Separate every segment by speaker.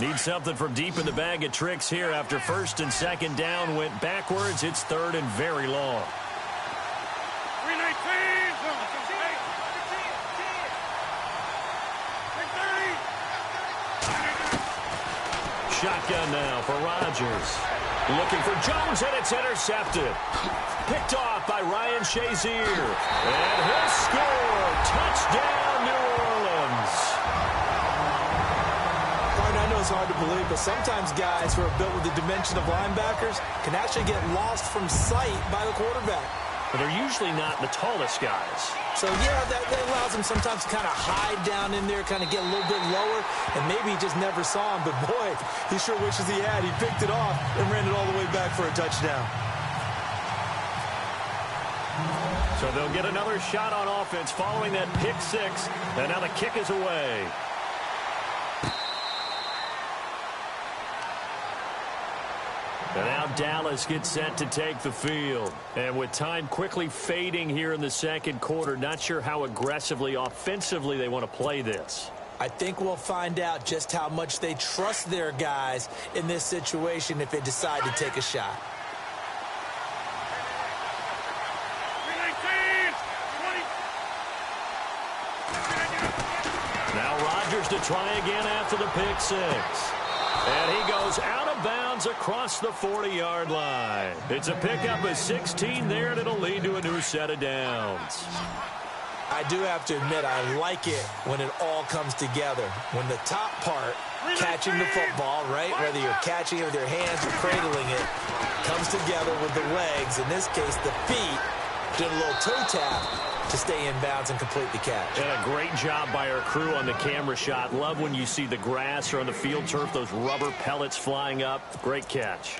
Speaker 1: Need something from deep in the bag of tricks here after first and second down went backwards. It's third and very long. Shotgun now for Rodgers. Looking for Jones, and it's intercepted. Picked off by Ryan Shazier. And he'll score. Touchdown, New Orleans.
Speaker 2: I know it's hard to believe, but sometimes guys who are built with the dimension of linebackers can actually get lost from sight by the quarterback.
Speaker 1: But they're usually not the tallest guys.
Speaker 2: So, yeah, that allows them sometimes to kind of hide down in there, kind of get a little bit lower, and maybe he just never saw him. But, boy, he sure wishes he had. He picked it off and ran it all the way back for a touchdown.
Speaker 1: So they'll get another shot on offense following that pick six, and now the kick is away. And now Dallas gets set to take the field. And with time quickly fading here in the second quarter, not sure how aggressively, offensively they want to play this.
Speaker 2: I think we'll find out just how much they trust their guys in this situation if they decide to take a shot.
Speaker 1: Now Rodgers to try again after the pick six. And he goes out of bounds across the 40-yard line. It's a pickup of 16 there, and it'll lead to a new set of downs.
Speaker 2: I do have to admit, I like it when it all comes together. When the top part, catching the football, right, whether you're catching it with your hands or cradling it, comes together with the legs. In this case, the feet did a little toe tap to stay in bounds and complete the catch.
Speaker 1: And a great job by our crew on the camera shot. Love when you see the grass or on the field turf, those rubber pellets flying up. Great catch.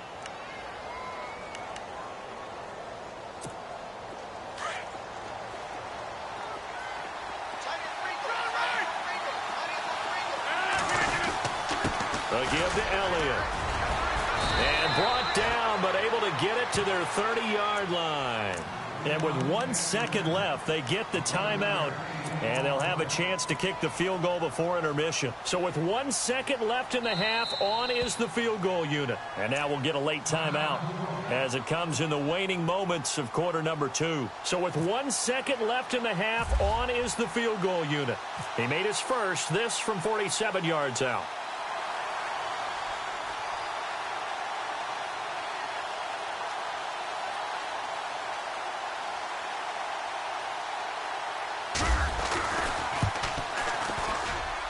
Speaker 1: They'll give to Elliott. And brought down, but able to get it to their 30-yard line. And with 1 second left, they get the timeout, and they'll have a chance to kick the field goal before intermission. So with 1 second left in the half, on is the field goal unit. And now we'll get a late timeout as it comes in the waning moments of quarter number 2. So with 1 second left in the half, on is the field goal unit. He made his first, this from 47 yards out.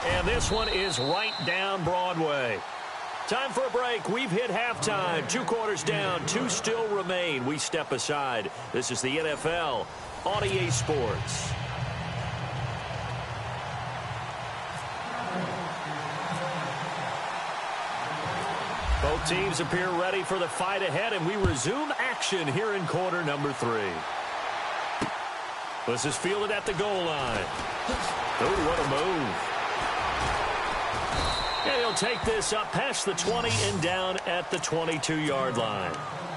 Speaker 1: And this one is right down Broadway. Time for a break. We've hit halftime. 2 quarters down. 2 still remain. We step aside. This is the NFL on EA Sports. Both teams appear ready for the fight ahead, and we resume action here in quarter number 3. This is fielded at the goal line. Oh, what a move. And he'll take this up past the 20 and down at the 22-yard line.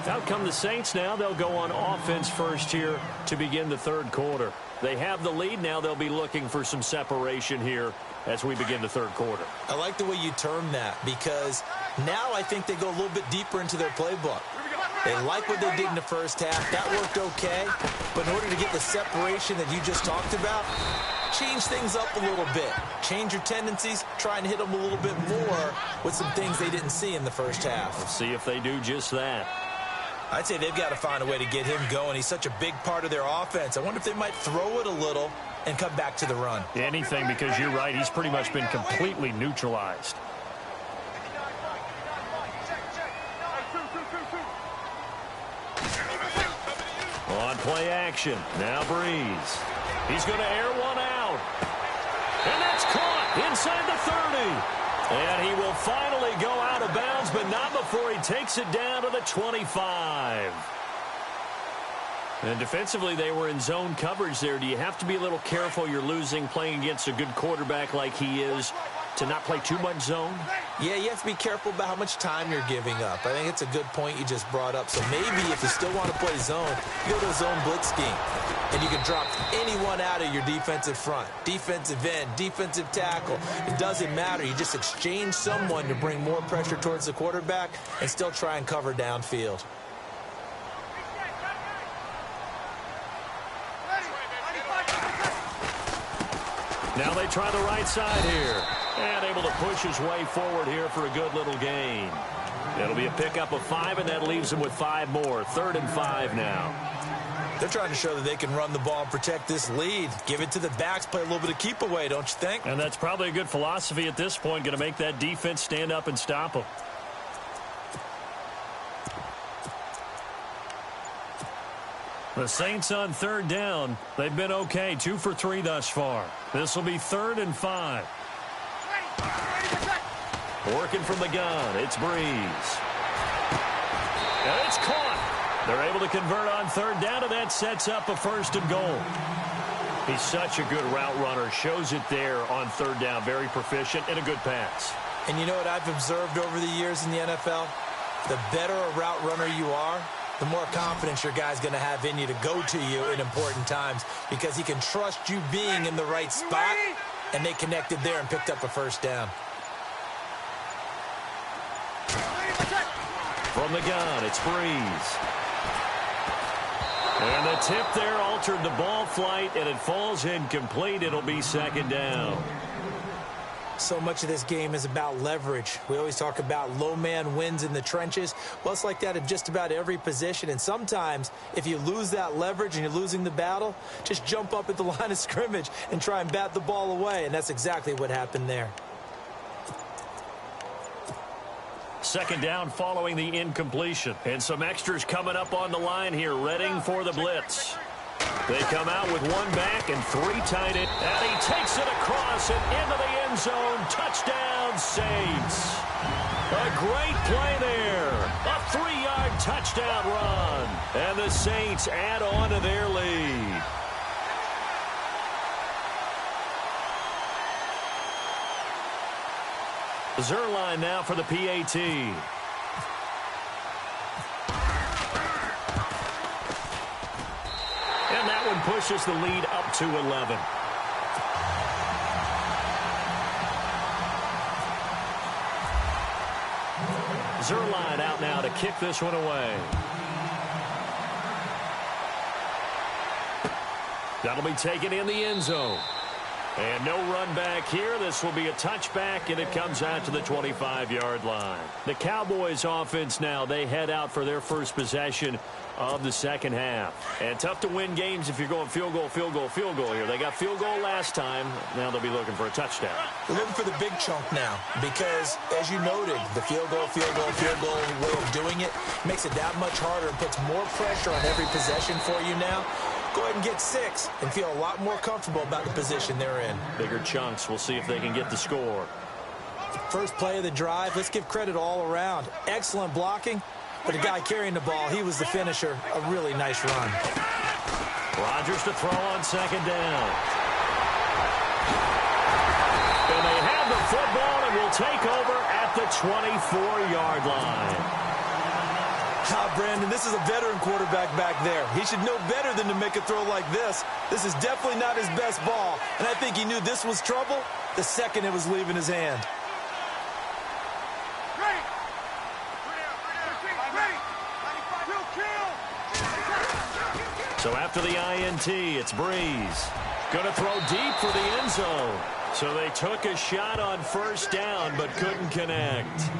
Speaker 1: Out come the Saints now. They'll go on offense first here to begin the third quarter. They have the lead. Now they'll be looking for some separation here as we begin the third quarter.
Speaker 2: I like the way you term that because now I think they go a little bit deeper into their playbook. They like what they did in the first half. That worked okay. But in order to get the separation that you just talked about, change things up a little bit. Change your tendencies. Try and hit them a little bit more with some things they didn't see in the first half.
Speaker 1: We'll see if they do just that.
Speaker 2: I'd say they've got to find a way to get him going. He's such a big part of their offense. I wonder if they might throw it a little and come back to the run.
Speaker 1: Anything, because you're right. He's pretty much been completely neutralized. On play action. Now Breeze. He's going to air one out. And that's caught inside the 30. And he will finally go out of bounds, but not before he takes it down to the 25. And defensively, they were in zone coverage there. Do you have to be a little careful? You're losing playing against a good quarterback like he is to not play too much zone?
Speaker 2: Yeah, you have to be careful about how much time you're giving up. I think it's a good point you just brought up. So maybe if you still want to play zone, you go to a zone blitz scheme. And you can drop anyone out of your defensive front. Defensive end, defensive tackle. It doesn't matter. You just exchange someone to bring more pressure towards the quarterback and still try and cover downfield.
Speaker 1: Now they try the right side here. And able to push his way forward here for a good little gain. It'll be a pickup of 5, and that leaves him with 5 more. 3rd and 5 now.
Speaker 2: They're trying to show that they can run the ball and protect this lead. Give it to the backs, play a little bit of keep away, don't you think?
Speaker 1: And that's probably a good philosophy at this point. Going to make that defense stand up and stop them. The Saints on 3rd down. They've been okay. 2 for 3 thus far. This will be 3rd and 5. Working from the gun. It's Breeze. And it's caught. They're able to convert on 3rd down, and that sets up a 1st and goal. He's such a good route runner. Shows it there on 3rd down. Very proficient and a good pass.
Speaker 2: And you know what I've observed over the years in the NFL? The better a route runner you are, the more confidence your guy's going to have in you to go to you in important times because he can trust you being in the right spot, and they connected there and picked up a 1st down.
Speaker 1: From the gun, it's Breeze. And the tip there altered the ball flight, and it falls incomplete. It'll be 2nd down.
Speaker 2: So much of this game is about leverage. We always talk about low man wins in the trenches. Well, it's like that at just about every position. And sometimes, if you lose that leverage and you're losing the battle, just jump up at the line of scrimmage and try and bat the ball away. And that's exactly what happened there.
Speaker 1: 2nd down following the incompletion. And some extras coming up on the line here, readying for the blitz. They come out with 1 back and 3 tight end. And he takes it across and into the end zone. Touchdown, Saints. A great play there. A 3-yard touchdown run. And the Saints add on to their lead. Zerline now for the PAT. And that one pushes the lead up to 11. Zerline out now to kick this one away. That'll be taken in the end zone. And no run back here. This will be a touchback, and it comes out to the 25-yard line. The Cowboys offense now, they head out for their first possession of the 2nd half. And tough to win games if you're going field goal, field goal, field goal here. They got field goal last time. Now they'll be looking for a touchdown.
Speaker 2: They're looking for the big chunk now because, as you noted, the field goal way of doing it makes it that much harder and puts more pressure on every possession for you now. Go ahead and get 6 and feel a lot more comfortable about the position they're in.
Speaker 1: Bigger chunks. We'll see if they can get the score.
Speaker 2: First play of the drive, let's give credit all around. Excellent blocking, but the guy carrying the ball, he was the finisher. A really nice run.
Speaker 1: Rodgers to throw on 2nd down. And they have the football and will take over at the 24-yard line.
Speaker 2: Brandon, this is a veteran quarterback back there. He should know better than to make a throw like this. This is definitely not his best ball, and I think he knew this was trouble the second it was leaving his hand.
Speaker 1: So after the INT, it's Breeze. Going to throw deep for the end zone. So they took a shot on 1st down, but couldn't connect.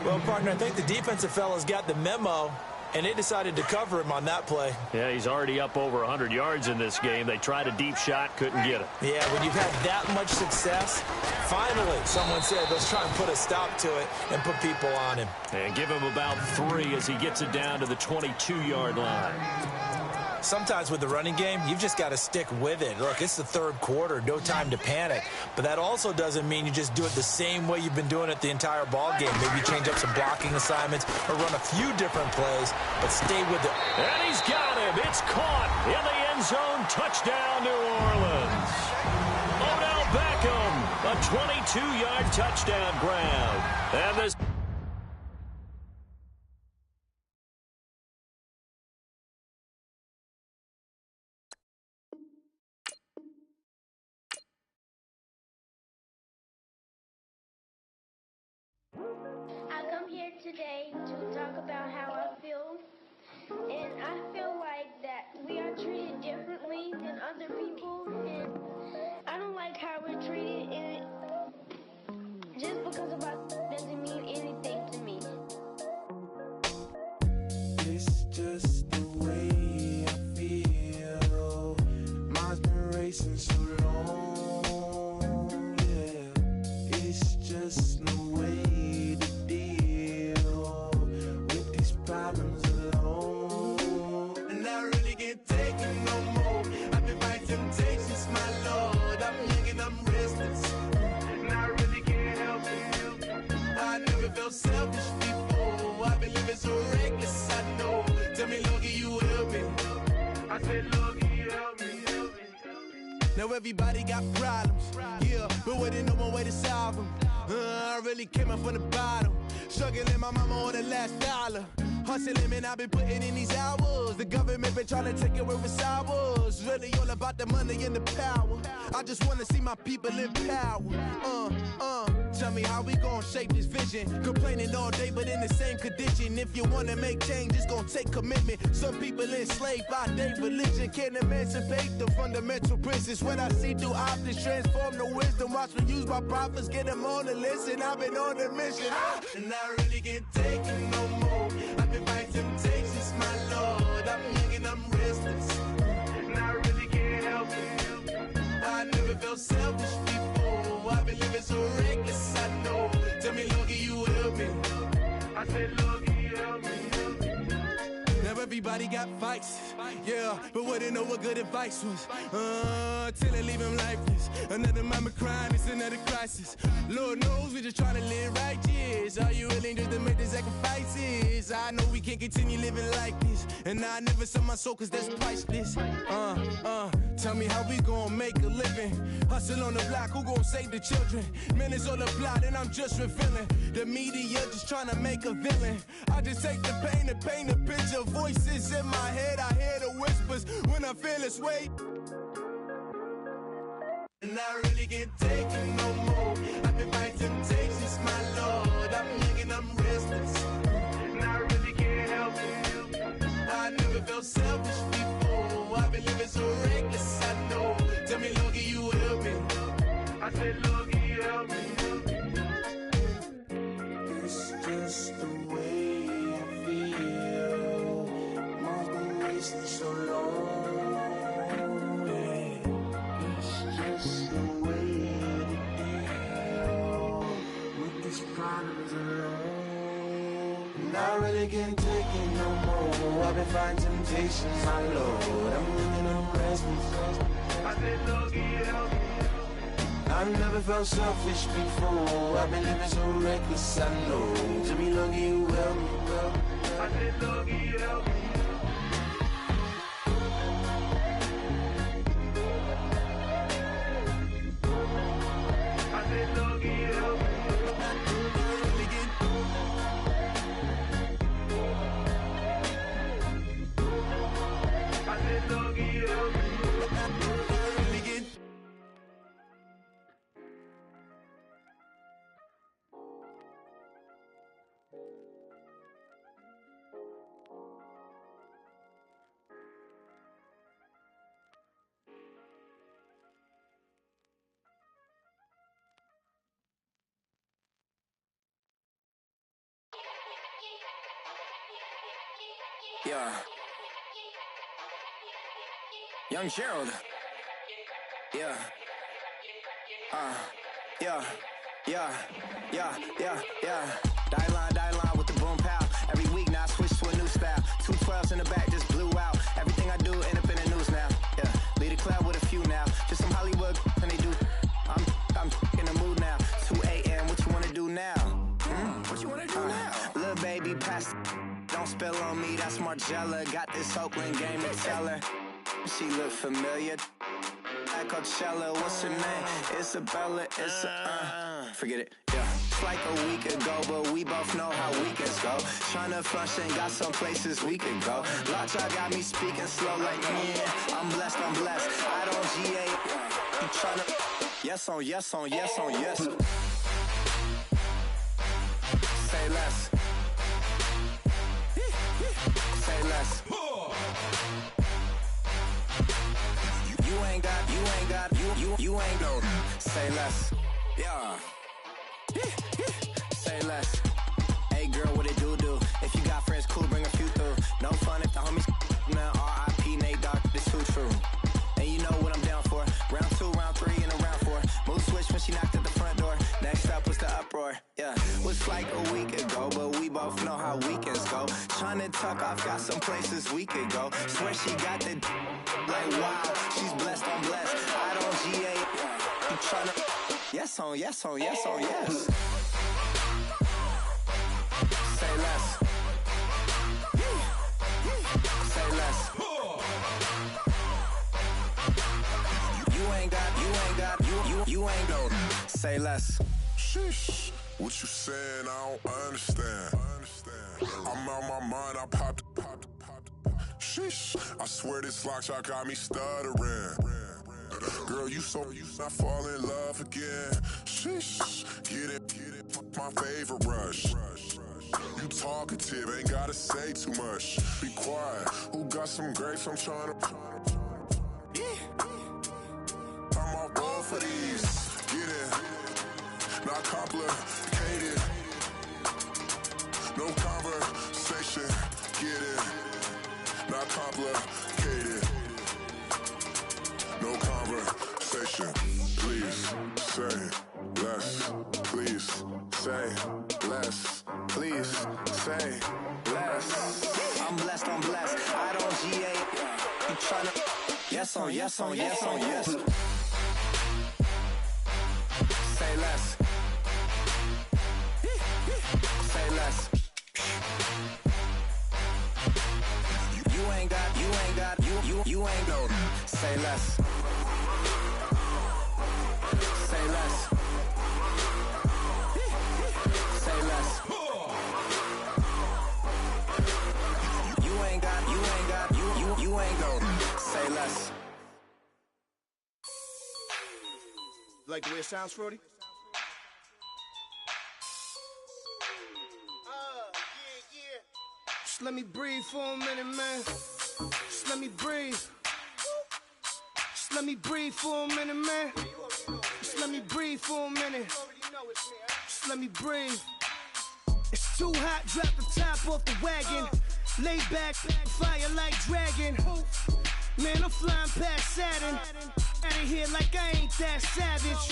Speaker 2: Well, partner, I think the defensive fellas got the memo, and they decided to cover him on that play.
Speaker 1: Yeah, he's already up over 100 yards in this game. They tried a deep shot, couldn't get it.
Speaker 2: Yeah, when you've had that much success, finally someone said, let's try and put a stop to it and put people on him.
Speaker 1: And give him about 3 as he gets it down to the 22-yard line.
Speaker 2: Sometimes with the running game, you've just got to stick with it. Look, it's the 3rd quarter, no time to panic. But that also doesn't mean you just do it the same way you've been doing it the entire ball game. Maybe change up some blocking assignments or run a few different plays, but stay with it.
Speaker 1: And he's got him. It's caught in the end zone. Touchdown, New Orleans. Odell Beckham. A 22-yard touchdown grab. And this...
Speaker 3: I come here today to talk about how I feel, and I feel like that we are treated differently than other people, and I don't like how we're treated, and just because of us doesn't mean anything to me.
Speaker 4: It's just the way I feel. Mine's been racing so long, yeah. It's just no way to deal with these problems alone. And I really can't take it no more. I've been fighting temptations, my Lord. I'm young and I'm restless, and I really can't help it. I never felt selfish before. I've been living so reckless, I know. Tell me, Lord, can you help me? I said, Lord, can you help me? Now everybody got problems, yeah, but waiting on one way to solve them. I really came up from the bottom, struggling my mama on the last dollar. Hustling, man, I've been putting in these hours. The government been trying to take away what's ours. Really all about the money and the power. I just want to see my people in power. Tell me how we gon' shape this vision. Complaining all day, but in the same condition. If you wanna make change, it's gon' take commitment. Some people enslaved by their religion can't emancipate the fundamental principles. What I see through optics transform the wisdom. Watch me use my prophets, get them on the list, and I've been on a mission. And I really can't take it no more. I've been fighting temptations, my Lord. I'm young and I'm restless, and I really can't help it. I never felt selfish before. I've been living so reckless, I know. Tell me, Lord, can you help me? I said, Lord, can you help me? Now everybody got fights, yeah, but wouldn't know what good advice was. Till they leave him lifeless. Another mama crying, it's another crisis. Lord knows we just trying to live righteous. Are you willing just to make the sacrifices? I know we can't continue living like this, and I never sell my soul cause that's priceless. Tell me how we gon' make a living. Hustle on the block, who gon' save the children? Minutes on the plot and I'm just revealing. The media just trying to make a villain. I just take the pain and paint a picture. Voices in my head, I hear the whispers when I feel this way. And I really can't take it no more. I've been fighting temptations, my Lord. I'm young and I'm restless, and I really can't help it. I never felt selfish before. I've been living so reckless, I know. Tell me, Lord, can you help me? I said, Lord, can you help me? It's just the way I feel. Mine's been racing so long. I really can't take it no more. I've been fighting temptations, my Lord. I'm living on restless. I said, Lord, can you help me? I've never felt selfish before. I've been living so reckless, I know. Tell me, Lord, can you help me? I said, Lord, can you help me? I said, Lord, can you help me?
Speaker 5: Yeah. Young Gerald. Yeah. Yeah. Die line with the boom pow. Every week now I switch to a new style. 212s in the back just blew out. Everything I do end up in the news now. Yeah. Lead a club with a few now. Just some Hollywood and they do. I'm in the mood now. 2 a.m. What you wanna do now? What you wanna do now? Little baby pass. Don't spill on me, that's Margella. Got this Oakland game to tell her. She look familiar. at Coachella. What's her name? Isabella. Forget it. Yeah. It's like a week ago, but we both know how weekends go. Tryna function, got some places we could go. Lot y'all got me speaking slow like, yeah, I'm blessed. I don't GA. You tryna, yes on yes. Say less. Say less. You ain't no. Say less. Yeah. Say less. Hey girl, what it do? If you got friends, cool, bring a few through. No fun if the homies man. R.I.P. Nate Dogg, this too true. And you know what I'm down for. Round 2, round 3, and a round 4. Mood switch when she knocked at the front door. Next up was the uproar. Yeah, was like a week ago, but we both know how weekends go. Tryna tuck off, got some places we could go. Swear she got the like wow, she's blessed. I'm blessed. I don't GA. You tryna yes on yes. Say less. Say less. You ain't no. Say less.
Speaker 6: Sheesh. What you saying? I don't understand. I'm out my mind. I popped. Sheesh. I swear this lock shot got me stuttering. Girl, you not fall in love again. Sheesh. Get it. My favorite rush. You talkative, ain't gotta say too much. Be quiet. Who got some grapes? I'm trying to. I'm all ball for these. Get it. Not complicated. No conversation. Get it. Not complicated. No conversation. Please say less. Please say less.
Speaker 5: Please say less. I'm blessed. I don't GA. You tryna yes on yes. Say less. Say less. You ain't no. Say less. Say less. Say less. You ain't no. Say less.
Speaker 7: Like the way it sounds, Frody? Yeah. Just let me breathe for a minute, man. Just let me breathe. Just let me breathe for a minute, man. Just let me breathe for a minute. Just let me breathe. It's too hot, drop the top off the wagon. Lay back, fire like dragon. Man, I'm flying past Saturn. Out of here like I ain't that savage.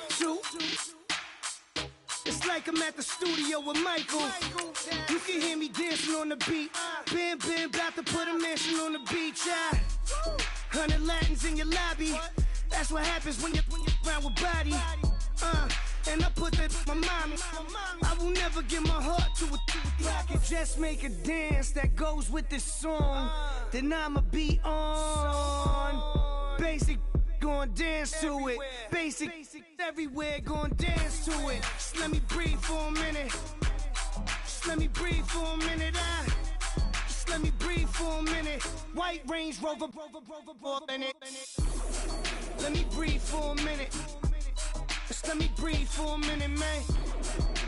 Speaker 7: True. It's like I'm at the studio with Michael. You can hear me dancing on the beat. Bam, about to put a mansion on the beach. 100 Latins in your lobby. That's what happens when you're around with body. And I put that my mommy. I will never give my heart to a I can just make a dance that goes with this song. Then I'ma be on. Basic, gon' dance to it. Basic, everywhere, gon' dance to it. Just let me breathe for a minute. Just let me breathe for a minute. Just let me breathe for a minute. White Range Rover, in it. Let me breathe for a minute. Just let me breathe for a minute, man.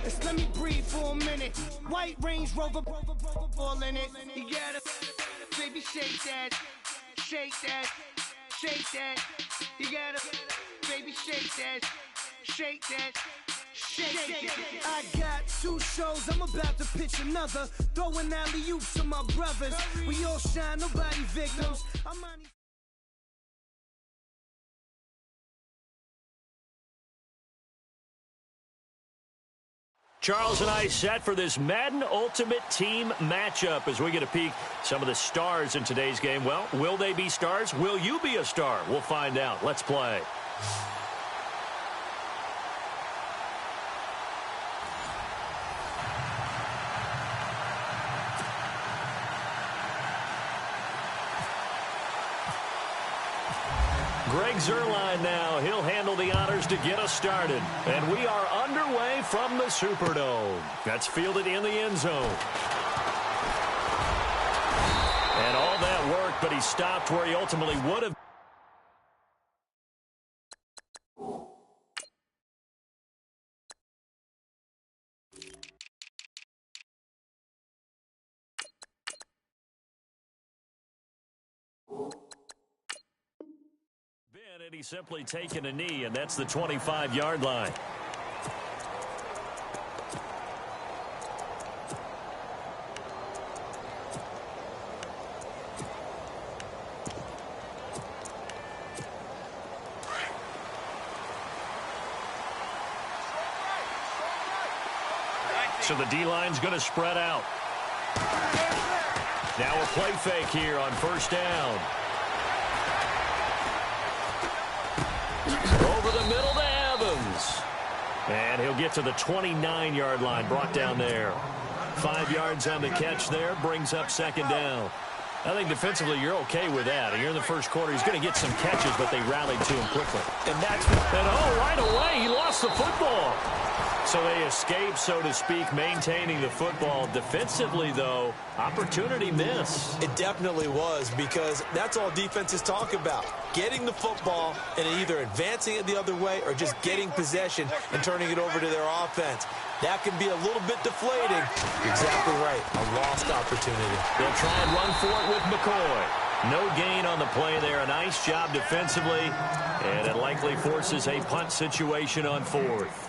Speaker 7: Just let me breathe for a minute. White Range Rover, all in it. You gotta, baby, shake that, shake that, shake that. You gotta, baby, shake that, shake that. Shake. I got 2 shows, I'm about to pitch another. Throwing alley-oops to my brothers. We all shine, nobody victims. I'm on.
Speaker 1: Charles and I set for this Madden Ultimate Team matchup as we get a peek some of the stars in today's game. Well, will they be stars? Will you be a star? We'll find out. Let's play. Greg Zuerlein now. He'll handle the honors to get us started. And we are underway from the Superdome. That's fielded in the end zone. And all that worked, but he stopped where he ultimately would have. And he's simply taken a knee, and that's the 25-yard line. So the D-line's going to spread out. Now a play fake here on first down. Over the middle to Evans. And he'll get to the 29-yard line, brought down there. 5 yards on the catch there, brings up second down. I think defensively you're okay with that. You're in the first quarter. He's going to get some catches, but they rallied to him quickly. And right away, he lost the football. So they escape, so to speak, maintaining the football. Defensively, though, opportunity miss.
Speaker 2: It definitely was, because that's all defenses talk about. Getting the football and either advancing it the other way or just getting possession and turning it over to their offense. That can be a little bit deflating. Exactly right. A lost opportunity.
Speaker 1: They'll try and run for it with McCoy. No gain on the play there. A nice job defensively. And it likely forces a punt situation on fourth.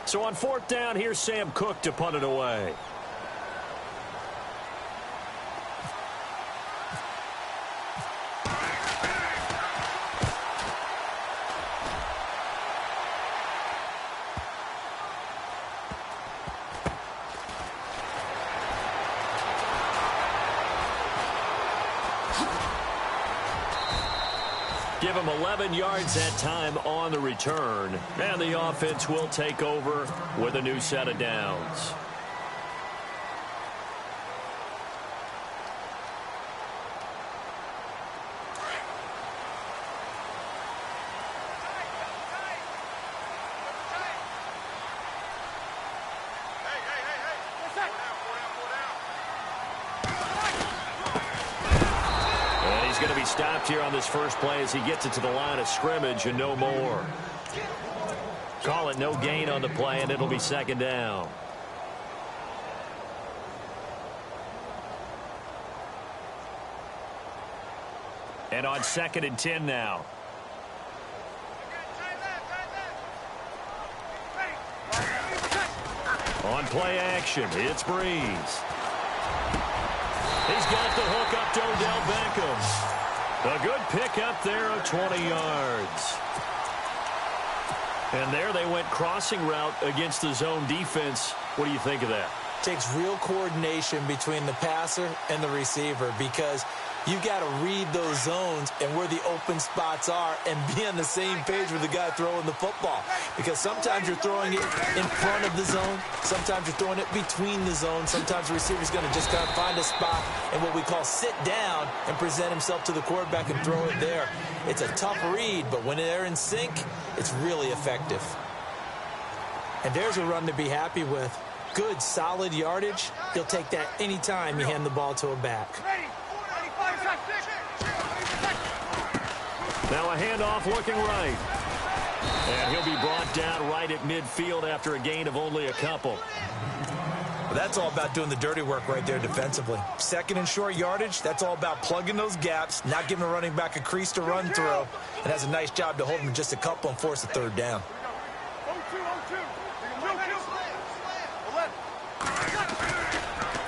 Speaker 1: So on fourth down, here's Sam Cook to punt it away. Give him 11 yards that time on the return. And the offense will take over with a new set of downs. Going to be stopped here on this first play as he gets it to the line of scrimmage and no more. Call it no gain on the play, and it'll be second down. And on 2nd and 10 now. On play action, it's Breeze. He's got the hook up to Odell Beckham. A good pickup there of 20 yards. And there they went crossing route against the zone defense. What do you think of that?
Speaker 2: Takes real coordination between the passer and the receiver, because you've got to read those zones and where the open spots are and be on the same page with the guy throwing the football. Because sometimes you're throwing it in front of the zone. Sometimes you're throwing it between the zones. Sometimes the receiver's going to just kind of find a spot and what we call sit down and present himself to the quarterback and throw it there. It's a tough read, but when they're in sync, it's really effective. And there's a run to be happy with. Good, solid yardage. He'll take that anytime you hand the ball to a back.
Speaker 1: Now a handoff looking right. And he'll be brought down right at midfield after a gain of only a couple.
Speaker 2: Well, that's all about doing the dirty work right there defensively. Second and short yardage, that's all about plugging those gaps, not giving a running back a crease to run through, and has a nice job to hold him just a couple and force a third down.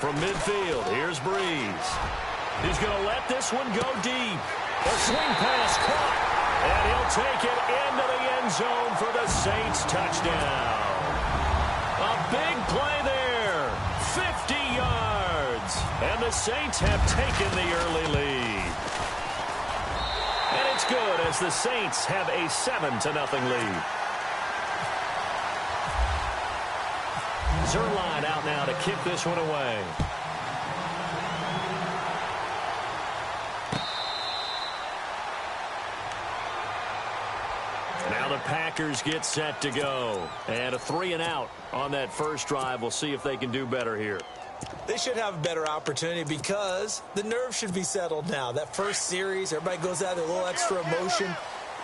Speaker 1: From midfield, here's Breeze. He's going to let this one go deep. A swing pass caught, and he'll take it into the end zone for the Saints touchdown. A big play there, 50 yards, and the Saints have taken the early lead. And it's good as the Saints have a 7-0 lead. Zerline out now to kick this one away. Now the Packers get set to go. And a 3-and-out on that first drive. We'll see if they can do better here.
Speaker 2: They should have a better opportunity because the nerves should be settled now. That first series, everybody goes out with a little extra emotion.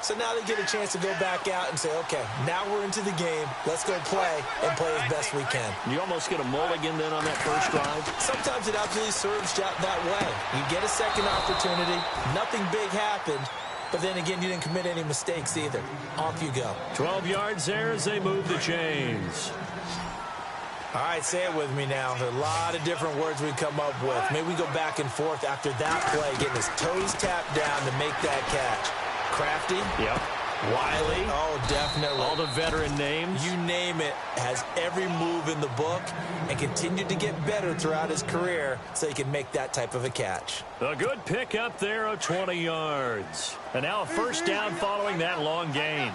Speaker 2: So now they get a chance to go back out and say, okay, now we're into the game. Let's go play and play as best we can.
Speaker 1: You almost get a mulligan then on that first drive?
Speaker 2: Sometimes it absolutely serves you out that way. You get a second opportunity. Nothing big happened. But then again, you didn't commit any mistakes either. Off you go.
Speaker 1: 12 yards there as they move the chains.
Speaker 2: All right, say it with me now. There are a lot of different words we come up with. Maybe we go back and forth after that play, getting his toes tapped down to make that catch. Crafty.
Speaker 1: Yep.
Speaker 2: Wiley. Oh, definitely.
Speaker 1: All the veteran names.
Speaker 2: You name it. Has every move in the book and continued to get better throughout his career so he can make that type of a catch.
Speaker 1: A good pickup there of 20 yards. And now a first down following that long gain.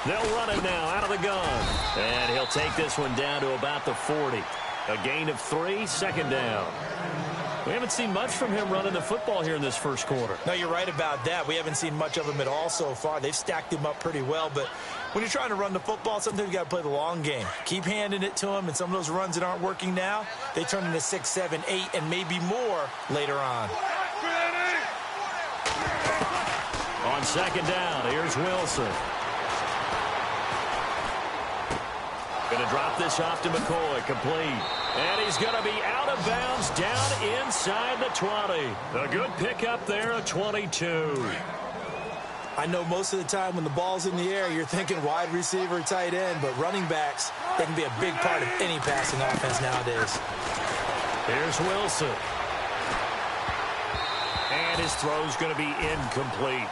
Speaker 1: They'll run it now out of the gun. And he'll take this one down to about the 40. A gain of 3, second down. We haven't seen much from him running the football here in this first quarter.
Speaker 2: No, you're right about that. We haven't seen much of him at all so far. They've stacked him up pretty well, but when you're trying to run the football, sometimes you got to play the long game. Keep handing it to him, and some of those runs that aren't working now, they turn into 6, 7, 8, and maybe more later on.
Speaker 1: On second down, here's Wilson. Going to drop this off to McCoy, complete. And he's going to be out of bounds down inside the 20. A good pickup there, a 22.
Speaker 2: I know most of the time when the ball's in the air, you're thinking wide receiver, tight end, but running backs, they can be a big part of any passing offense nowadays.
Speaker 1: Here's Wilson. And his throw's going to be incomplete.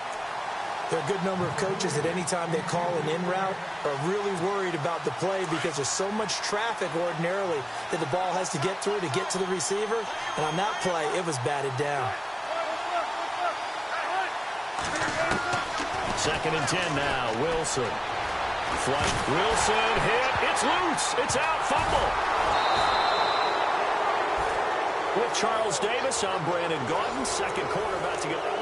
Speaker 2: There are a good number of coaches that any time they call an in route are really worried about the play because there's so much traffic ordinarily that the ball has to get through to get to the receiver. And on that play, it was batted down.
Speaker 1: Second and 10 now, Wilson. Flush, Wilson hit, it's loose, it's out, fumble. With Charles Davis, I'm Brandon Gaudin. Second quarter about to get underway.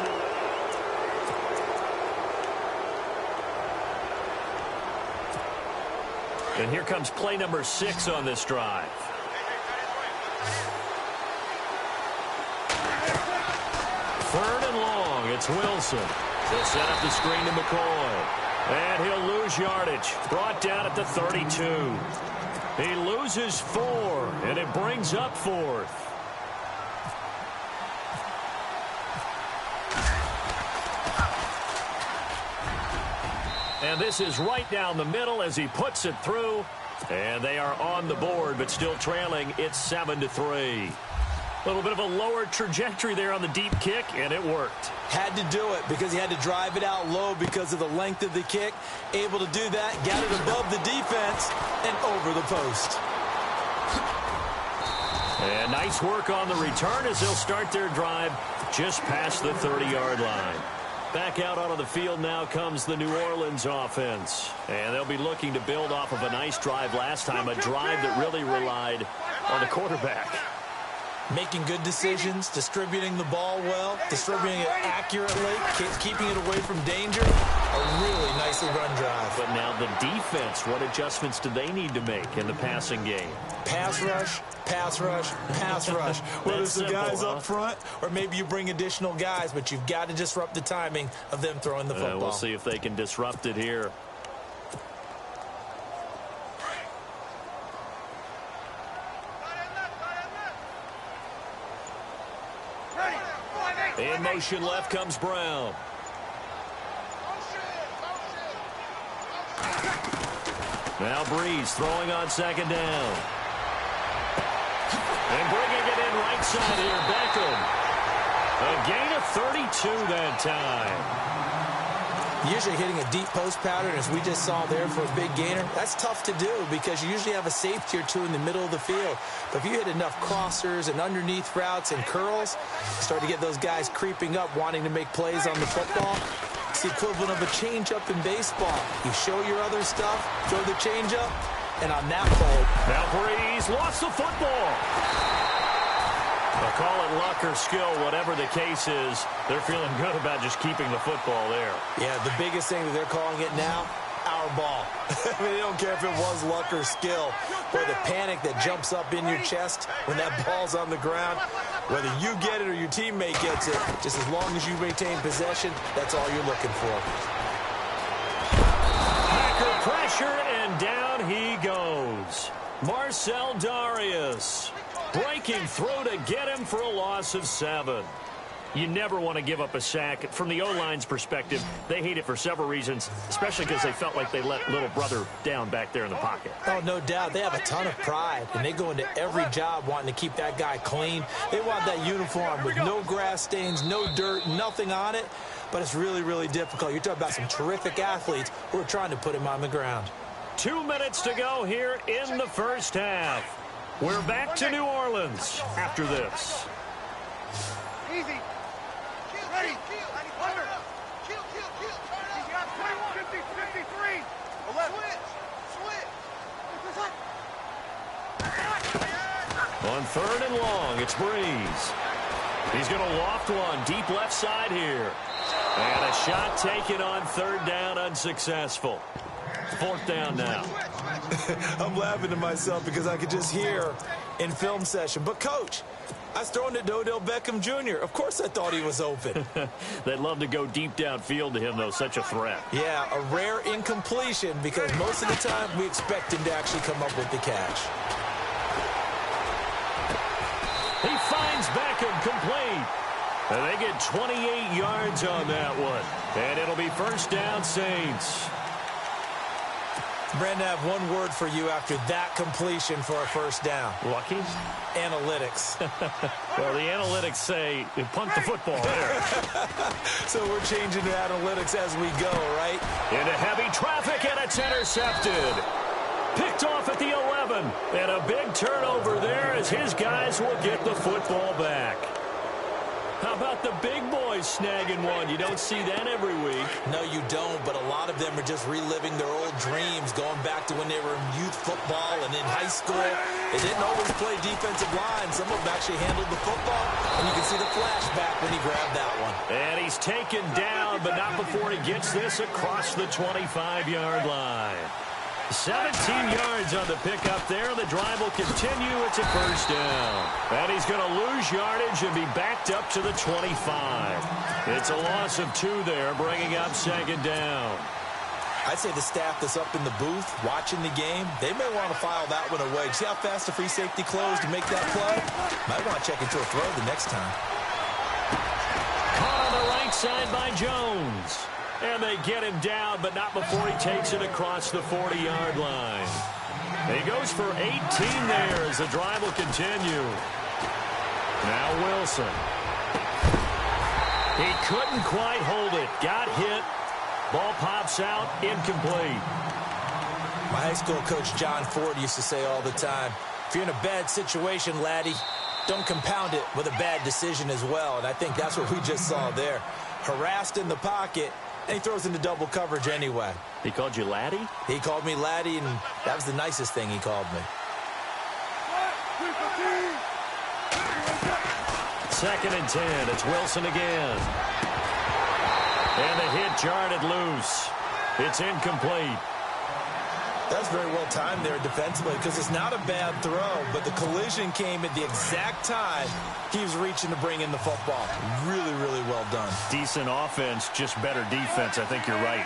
Speaker 1: And here comes play number 6 on this drive. Third and long, it's Wilson. They'll set up the screen to McCoy. And he'll lose yardage. Brought down at the 32. He loses 4, and it brings up 4th. And this is right down the middle as he puts it through. And they are on the board, but still trailing. It's 7-3. A little bit of a lower trajectory there on the deep kick, and it worked.
Speaker 2: Had to do it because he had to drive it out low because of the length of the kick. Able to do that, got it above the defense, and over the post.
Speaker 1: And nice work on the return as they'll start their drive just past the 30-yard line. Back out onto the field now comes the New Orleans offense. And they'll be looking to build off of a nice drive last time, a drive that really relied on the quarterback.
Speaker 2: Making good decisions, distributing the ball well, distributing it accurately, keeping it away from danger. A really nicely run drive.
Speaker 1: But now the defense, what adjustments do they need to make in the passing game?
Speaker 2: Pass rush, pass rush, pass rush. Whether it's the guys up front or maybe you bring additional guys, but you've got to disrupt the timing of them throwing the football.
Speaker 1: We'll see if they can disrupt it here. In motion left comes Brown. Now Breeze throwing on second down. And bringing it in right side here, Beckham. A gain of 32 that time.
Speaker 2: Usually hitting a deep post pattern, as we just saw there for a big gainer, that's tough to do because you usually have a safety or two in the middle of the field. But if you hit enough crossers and underneath routes and curls, start to get those guys creeping up, wanting to make plays on the football. the equivalent of a changeup in baseball. You show your other stuff, throw the changeup, and on that fold.
Speaker 1: Now Breeze lost the football. They'll call it luck or skill, whatever the case is. They're feeling good about just keeping the football there.
Speaker 2: Yeah, the biggest thing that they're calling it now, our ball. I mean, they don't care if it was luck or skill, or the panic that jumps up in your chest when that ball's on the ground. Whether you get it or your teammate gets it, just as long as you maintain possession, that's all you're looking for.
Speaker 1: Packer pressure, and down he goes. Marcel Darius breaking through to get him for a loss of 7. You never want to give up a sack. From the O-line's perspective, they hate it for several reasons, especially because they felt like they let little brother down back there in the pocket.
Speaker 2: Oh, no doubt. They have a ton of pride, and they go into every job wanting to keep that guy clean. They want that uniform with no grass stains, no dirt, nothing on it, but it's really, really difficult. You're talking about some terrific athletes who are trying to put him on the ground.
Speaker 1: 2 minutes to go here in the first half. We're back to New Orleans after this.
Speaker 7: Easy. Ready. Under. Kill. He's got 50, 53. 11. Switch.
Speaker 1: On 3rd and long, it's Breeze. He's going to loft one deep left side here. And a shot taken on 3rd down, unsuccessful. 4th down now.
Speaker 2: I'm laughing to myself because I could just hear in film session. But, Coach, I was throwing to Odell Beckham Jr. Of course I thought he was open.
Speaker 1: They'd love to go deep downfield to him, though. Such a threat.
Speaker 2: Yeah, a rare incompletion because most of the time we expect him to actually come up with the catch.
Speaker 1: He finds Beckham complete. And they get 28 yards on that one. And it'll be 1st down, Saints.
Speaker 2: Brandon, I have one word for you after that completion for a 1st down.
Speaker 1: Lucky?
Speaker 2: Analytics.
Speaker 1: Well, the analytics say you punt the football there.
Speaker 2: So we're changing to analytics as we go, right?
Speaker 1: Into heavy traffic, and it's intercepted. Picked off at the 11. And a big turnover there as his guys will get the football back. How about the big boys snagging one? You don't see that every week.
Speaker 2: No, you don't, but a lot of them are just reliving their old dreams, going back to when they were in youth football and in high school. They didn't always play defensive line. Some of them actually handled the football, and you can see the flashback when he grabbed that one.
Speaker 1: And he's taken down, but not before he gets this across the 25-yard line. 17 yards on the pickup there. The drive will continue. It's a 1st down. And he's going to lose yardage and be backed up to the 25. It's a loss of 2 there, bringing up 2nd down.
Speaker 2: I'd say the staff that's up in the booth watching the game, they may want to file that one away. See how fast the free safety closed to make that play? Might want to check into a throw the next time.
Speaker 1: Caught on the right side by Jones. And they get him down, but not before he takes it across the 40-yard line. And he goes for 18 there as the drive will continue. Now Wilson. He couldn't quite hold it. Got hit. Ball pops out. Incomplete.
Speaker 2: My high school coach John Ford used to say all the time, if you're in a bad situation, laddie, don't compound it with a bad decision as well. And I think that's what we just saw there. Harassed in the pocket. And he throws into double coverage anyway.
Speaker 1: He called you laddie?
Speaker 2: He called me laddie, and that was the nicest thing he called me.
Speaker 1: 2nd and 10. It's Wilson again. And the hit jarred it loose. It's incomplete.
Speaker 2: That's very well timed there defensively because it's not a bad throw, but the collision came at the exact time he was reaching to bring in the football. Really, really well done.
Speaker 1: Decent offense, just better defense. I think you're right.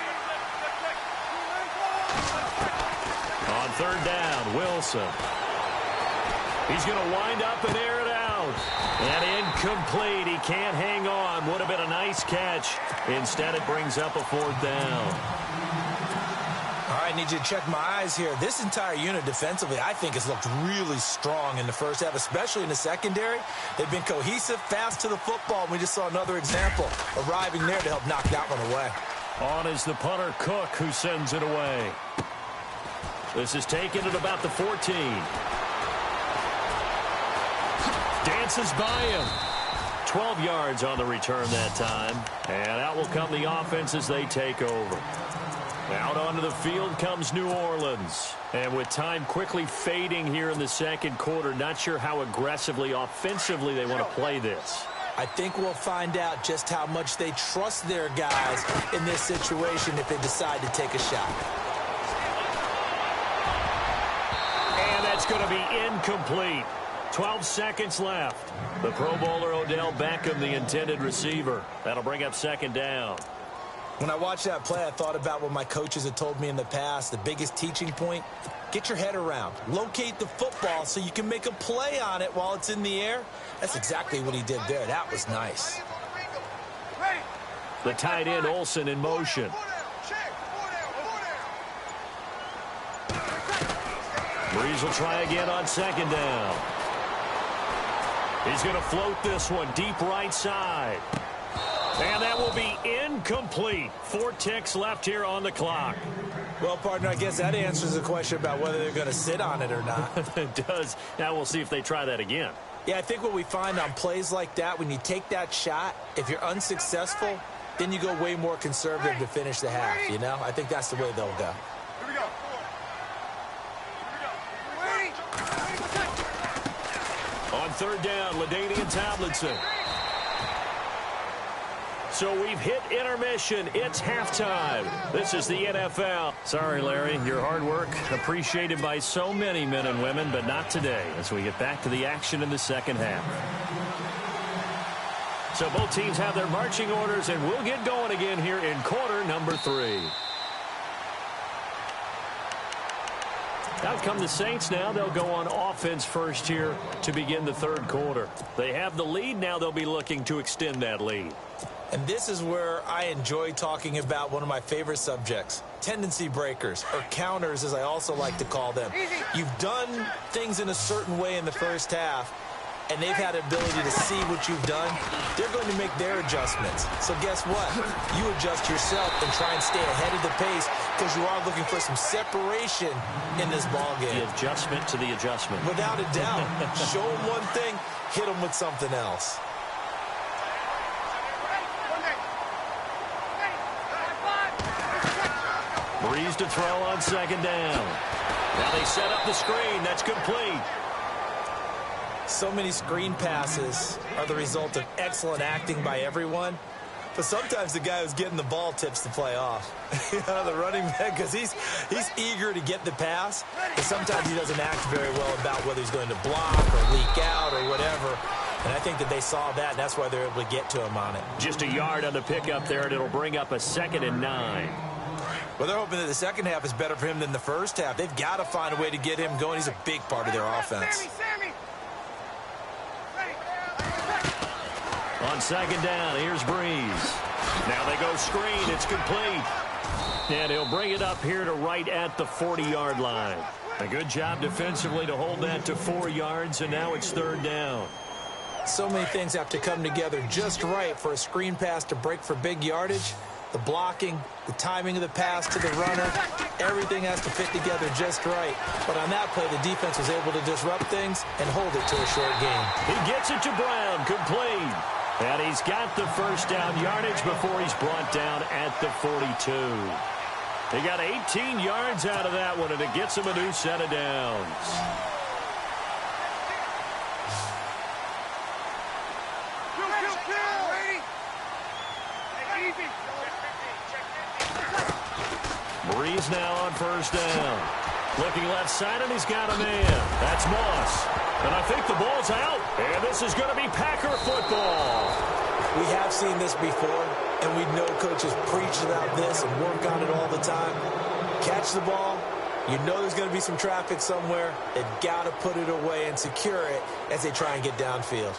Speaker 1: On 3rd down, Wilson. He's going to wind up and air it out. And incomplete. He can't hang on. Would have been a nice catch. Instead, it brings up a 4th down.
Speaker 2: I need you to check my eyes here. This entire unit defensively, I think, has looked really strong in the first half, especially in the secondary. They've been cohesive, fast to the football. We just saw another example arriving there to help knock that one away.
Speaker 1: On is the punter, Cook, who sends it away. This is taken at about the 14. Dances by him. 12 yards on the return that time. And out will come the offense as they take over. Out onto the field comes New Orleans. And with time quickly fading here in the second quarter, not sure how aggressively, offensively they want to play this.
Speaker 2: I think we'll find out just how much they trust their guys in this situation if they decide to take a shot.
Speaker 1: And that's going to be incomplete. 12 seconds left. The Pro Bowler Odell Beckham, the intended receiver. That'll bring up second down.
Speaker 2: When I watched that play, I thought about what my coaches had told me in the past. The biggest teaching point, get your head around. Locate the football so you can make a play on it while it's in the air. That's exactly what he did there. That was nice.
Speaker 1: The tight end, Olsen, in motion. Breeze will try again on second down. He's going to float this one deep right side. And that will be incomplete. 4 ticks left here on the clock.
Speaker 2: Well, partner, I guess that answers the question about whether they're going to sit on it or not.
Speaker 1: It does. Now we'll see if they try that again.
Speaker 2: Yeah, I think what we find on plays like that, when you take that shot, if you're unsuccessful, then you go way more conservative to finish the half, you know? I think that's the way they'll go.
Speaker 7: Here we go.
Speaker 1: On third down, LaDainian Tomlinson. So we've hit intermission. It's halftime. This is the NFL. Sorry, Larry, your hard work appreciated by so many men and women, but not today as we get back to the action in the second half. So both teams have their marching orders, and we'll get going again here in quarter number 3. Out come the Saints now. They'll go on offense first here to begin the third quarter. They have the lead. Now they'll be looking to extend that lead.
Speaker 2: And this is where I enjoy talking about one of my favorite subjects, tendency breakers, or counters as I also like to call them. You've done things in a certain way in the first half, and they've had the ability to see what you've done. They're going to make their adjustments. So guess what? You adjust yourself and try and stay ahead of the pace because you are looking for some separation in this ballgame.
Speaker 1: The adjustment to the adjustment.
Speaker 2: Without a doubt. Show them one thing, hit them with something else.
Speaker 1: Breeze to throw on second down. Now they set up the screen. That's complete.
Speaker 2: So many screen passes are the result of excellent acting by everyone. But sometimes the guy who's getting the ball tips the play off. You know, the running back, because he's eager to get the pass. And sometimes he doesn't act very well about whether he's going to block or leak out or whatever. And I think that they saw that, and that's why they're able to get to him on it.
Speaker 1: Just a yard on the pickup there, and it'll bring up a 2nd and 9.
Speaker 2: Well, they're hoping that the second half is better for him than the first half. They've got to find a way to get him going. He's a big part of their offense.
Speaker 1: On second down, here's Breeze. Now they go screen. It's complete. And he'll bring it up here to right at the 40-yard line. A good job defensively to hold that to 4 yards, and now it's third down.
Speaker 2: So many things have to come together just right for a screen pass to break for big yardage. The blocking, the timing of the pass to the runner, everything has to fit together just right. But on that play, the defense was able to disrupt things and hold it to a short gain.
Speaker 1: He gets it to Brown, complete. And he's got the first down yardage before he's brought down at the 42. He got 18 yards out of that one, and it gets him a new set of downs. Breeze now on first down. Looking left side, and he's got a man. That's Moss. And I think the ball's out. And this is going to be Packer football.
Speaker 2: We have seen this before, and we know coaches preach about this and work on it all the time. Catch the ball. You know there's going to be some traffic somewhere. They've got to put it away and secure it as they try and get downfield.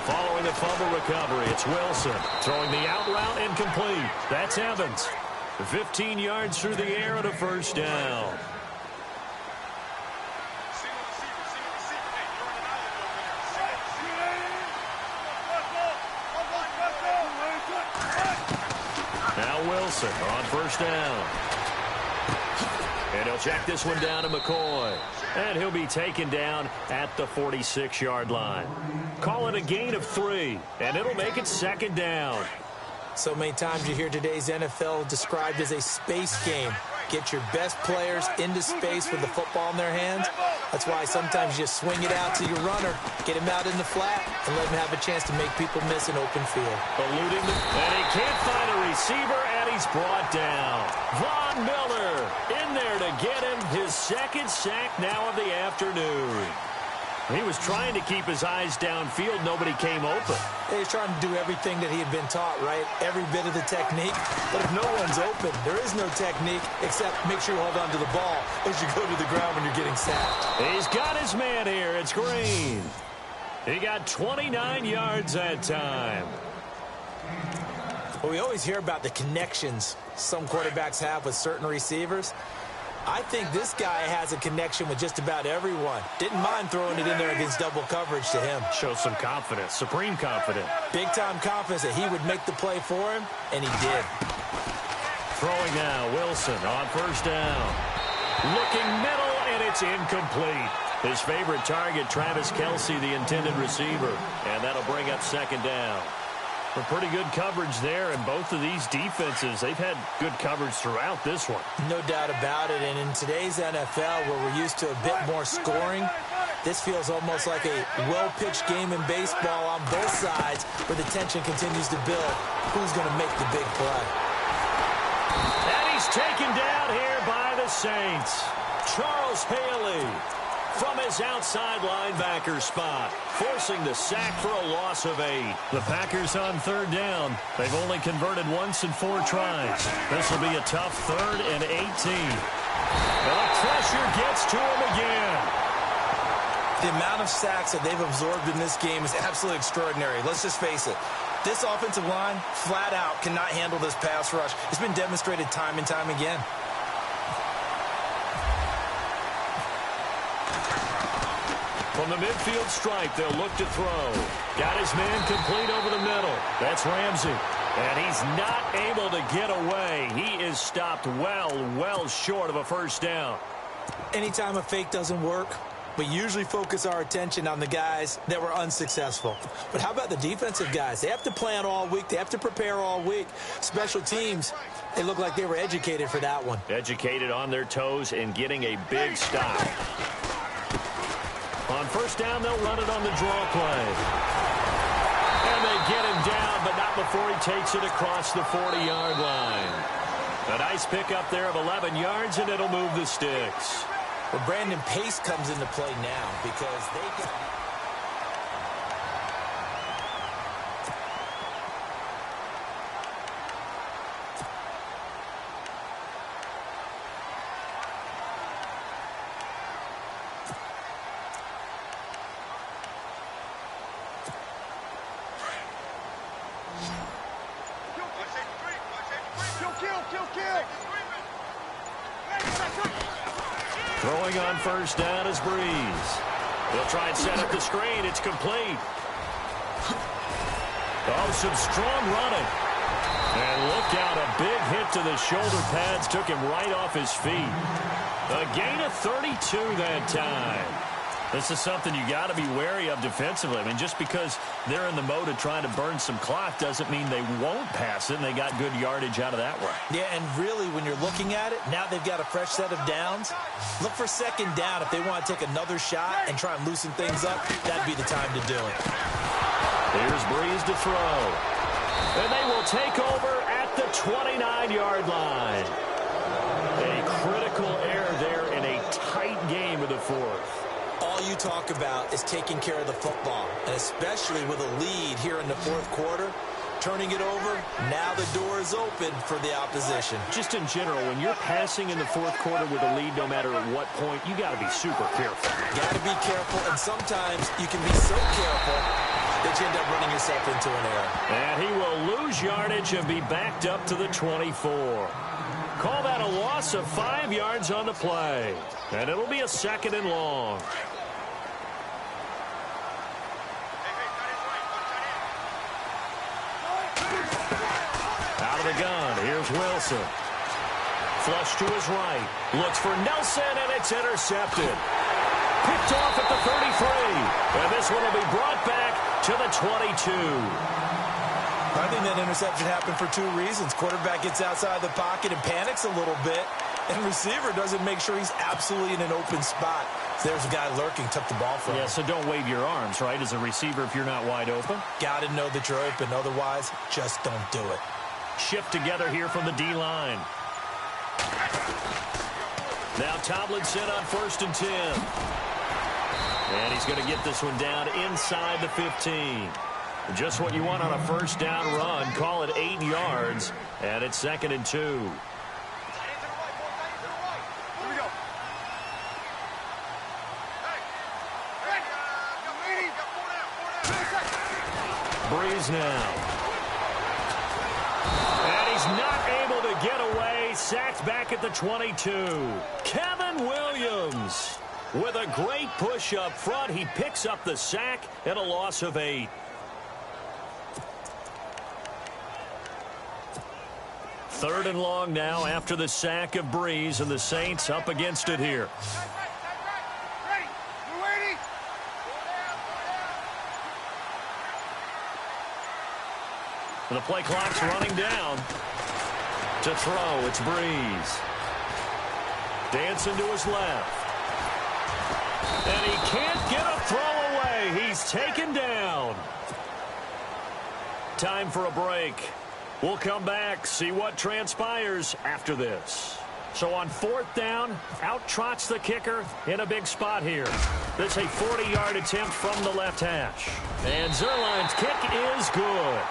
Speaker 1: Following the fumble recovery, it's Wilson throwing the out route incomplete. That's Evans. 15 yards through the air and a first down. Now Wilson on first down. And he'll check this one down to McCoy. And he'll be taken down at the 46-yard line. Call it a gain of 3, and it'll make it second down.
Speaker 2: So many times you hear today's NFL described as a space game. Get your best players into space with the football in their hands. That's why sometimes you just swing it out to your runner, get him out in the flat, and let him have a chance to make people miss an open field.
Speaker 1: Eluding, and he can't find a receiver, and he's brought down. Von Miller in there to get him his second sack now of the afternoon. He was trying to keep his eyes downfield. Nobody came open.
Speaker 2: He's trying to do everything that he had been taught, right? Every bit of the technique. But if no one's open, there is no technique except make sure you hold on to the ball as you go to the ground when you're getting sacked.
Speaker 1: He's got his man here. It's Green. He got 29 yards that time.
Speaker 2: Well, we always hear about the connections some quarterbacks have with certain receivers. I think this guy has a connection with just about everyone. Didn't mind throwing it in there against double coverage to him.
Speaker 1: Shows some confidence, supreme confidence.
Speaker 2: Big-time confidence that he would make the play for him, and he did.
Speaker 1: Throwing now, Wilson on first down. Looking middle, and it's incomplete. His favorite target, Travis Kelce, the intended receiver. And that'll bring up second down. A pretty good coverage there, and both of these defenses, they've had good coverage throughout this one.
Speaker 2: No doubt about it, and in today's NFL, where we're used to a bit more scoring, this feels almost like a well-pitched game in baseball on both sides, where the tension continues to build. Who's going to make the big play?
Speaker 1: And he's taken down here by the Saints. Charles Haley from his outside linebacker spot, forcing the sack for a loss of 8. The Packers on third down. They've only converted once in 4 tries. This will be a tough 3rd and 18. And the pressure gets to him again.
Speaker 8: The amount of sacks that they've absorbed in this game is absolutely extraordinary. Let's just face it. This offensive line, flat out, cannot handle this pass rush. It's been demonstrated time and time again.
Speaker 1: From the midfield stripe, they'll look to throw. Got his man complete over the middle. That's Ramsey. And he's not able to get away. He is stopped well short of a first down.
Speaker 2: Anytime a fake doesn't work, we usually focus our attention on the guys that were unsuccessful. But how about the defensive guys? They have to plan all week. They have to prepare all week. Special teams, they look like they were educated for that one.
Speaker 1: Educated on their toes and getting a big stop. On first down, they'll run it on the draw play. And they get him down, but not before he takes it across the 40-yard line. A nice pickup there of 11 yards, and it'll move the sticks.
Speaker 2: Well, Brandon Pace comes into play now because they got...
Speaker 1: Throwing on first down is Breeze. He'll try and set up the screen. It's complete. Oh, some strong running. And look out, a big hit to the shoulder pads took him right off his feet. A gain of 32 that time. This is something you got to be wary of defensively. I mean, just because they're in the mode of trying to burn some clock doesn't mean they won't pass it, and they got good yardage out of that way.
Speaker 2: Yeah, and really, when you're looking at it, now they've got a fresh set of downs. Look for second down if they want to take another shot and try and loosen things up. That'd be the time to do it.
Speaker 1: Here's Breeze to throw. And they will take over at the 29-yard line. A critical error there in a tight game of the fourth.
Speaker 2: All you talk about is taking care of the football, and especially with a lead here in the fourth quarter, turning it over, now the door is open for the opposition.
Speaker 1: Just in general, when you're passing in the fourth quarter with a lead, no matter at what point, you got to be super careful.
Speaker 2: Got to be careful, and sometimes you can be so careful that you end up running yourself into an error.
Speaker 1: And he will lose yardage and be backed up to the 24. Call that a loss of 5 yards on the play. And it'll be a 2nd and long. Out of the gun, here's Wilson. Nelson. Flush to his right. Looks for Nelson, and it's intercepted. Picked off at the 33. And this one will be brought back to the 22.
Speaker 2: I think that interception happened for two reasons. Quarterback gets outside the pocket and panics a little bit, and receiver doesn't make sure he's absolutely in an open spot. So there's a guy lurking, took the ball from him.
Speaker 1: Yeah, so don't wave your arms, right, as a receiver if you're not wide open.
Speaker 2: Got to know that you're open. Otherwise, just don't do it.
Speaker 1: Shift together here from the D-line. Now Tomlinson on 1st and 10. And he's going to get this one down inside the 15. Just what you want on a first down run. Call it 8 yards, and it's 2nd and 2. Breeze now. And he's not able to get away. Sacked back at the 22. Kevin Williams with a great push up front. He picks up the sack and a loss of 8. Third and long now after the sack of Breeze, and the Saints up against it here. The play clock's running down. To throw, it's Breeze. Dancing to his left. And he can't get a throw away. He's taken down. Time for a break. We'll come back, see what transpires after this. So on 4th down, out trots the kicker in a big spot here. This is a 40-yard attempt from the left hash. And Zerline's kick is good.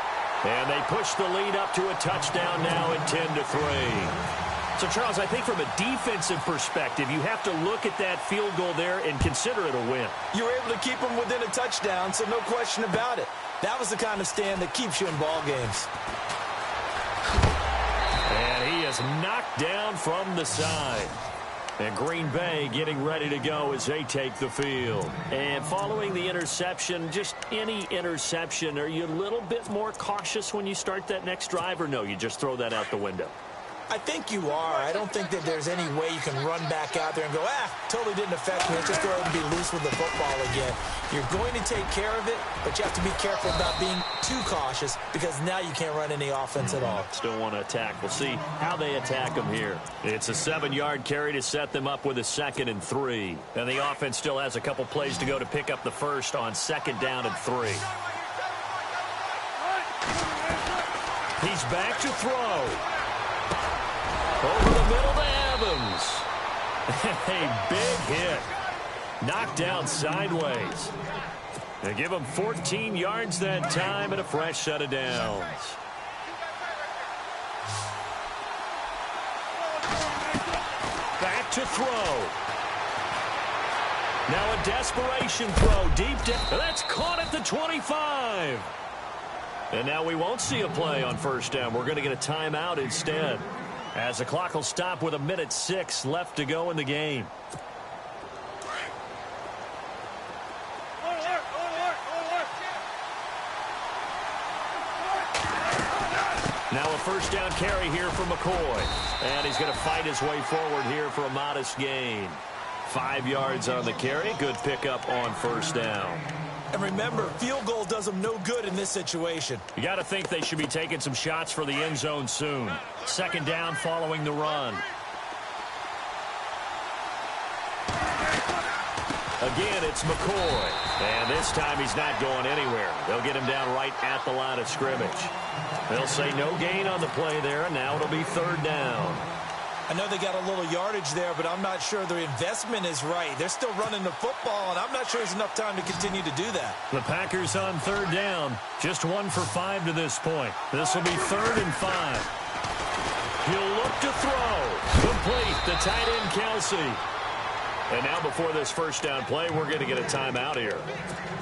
Speaker 1: And they push the lead up to a touchdown now at 10-3. So, Charles, I think from a defensive perspective, you have to look at that field goal there and consider it a win.
Speaker 2: You were able to keep them within a touchdown, so no question about it. That was the kind of stand that keeps you in ball games.
Speaker 1: And he is knocked down from the side. And Green Bay getting ready to go as they take the field. And following the interception, just any interception, are you a little bit more cautious when you start that next drive, or no, you just throw that out the window?
Speaker 2: I think you are. I don't think that there's any way you can run back out there and go, totally didn't affect me. Let's just go ahead and be loose with the football again. You're going to take care of it, but you have to be careful about being too cautious because now you can't run any offense at all.
Speaker 1: Still want to attack. We'll see how they attack them here. It's a 7-yard carry to set them up with a 2nd and 3. And the offense still has a couple plays to go to pick up the first on 2nd down and 3. He's back to throw. Over the middle to Evans. A big hit. Knocked down sideways. They give him 14 yards that time and a fresh set of downs. Back to throw. Now a desperation throw deep down. That's caught at the 25. And now we won't see a play on 1st down. We're going to get a timeout instead, as the clock will stop with 1:06 left to go in the game. Now a 1st down carry here for McCoy. And he's going to fight his way forward here for a modest gain. 5 yards on the carry. Good pickup on 1st down.
Speaker 2: And remember, field goal does them no good in this situation.
Speaker 1: You got to think they should be taking some shots for the end zone soon. 2nd down following the run. Again, it's McCoy. And this time he's not going anywhere. They'll get him down right at the line of scrimmage. They'll say no gain on the play there, and now it'll be 3rd down.
Speaker 2: I know they got a little yardage there, but I'm not sure the investment is right. They're still running the football, and I'm not sure there's enough time to continue to do that.
Speaker 1: The Packers on 3rd down. Just 1 for 5 to this point. This will be 3rd and 5. He'll look to throw. Complete to tight end Kelsey. And now before this 1st down play, we're going to get a timeout here,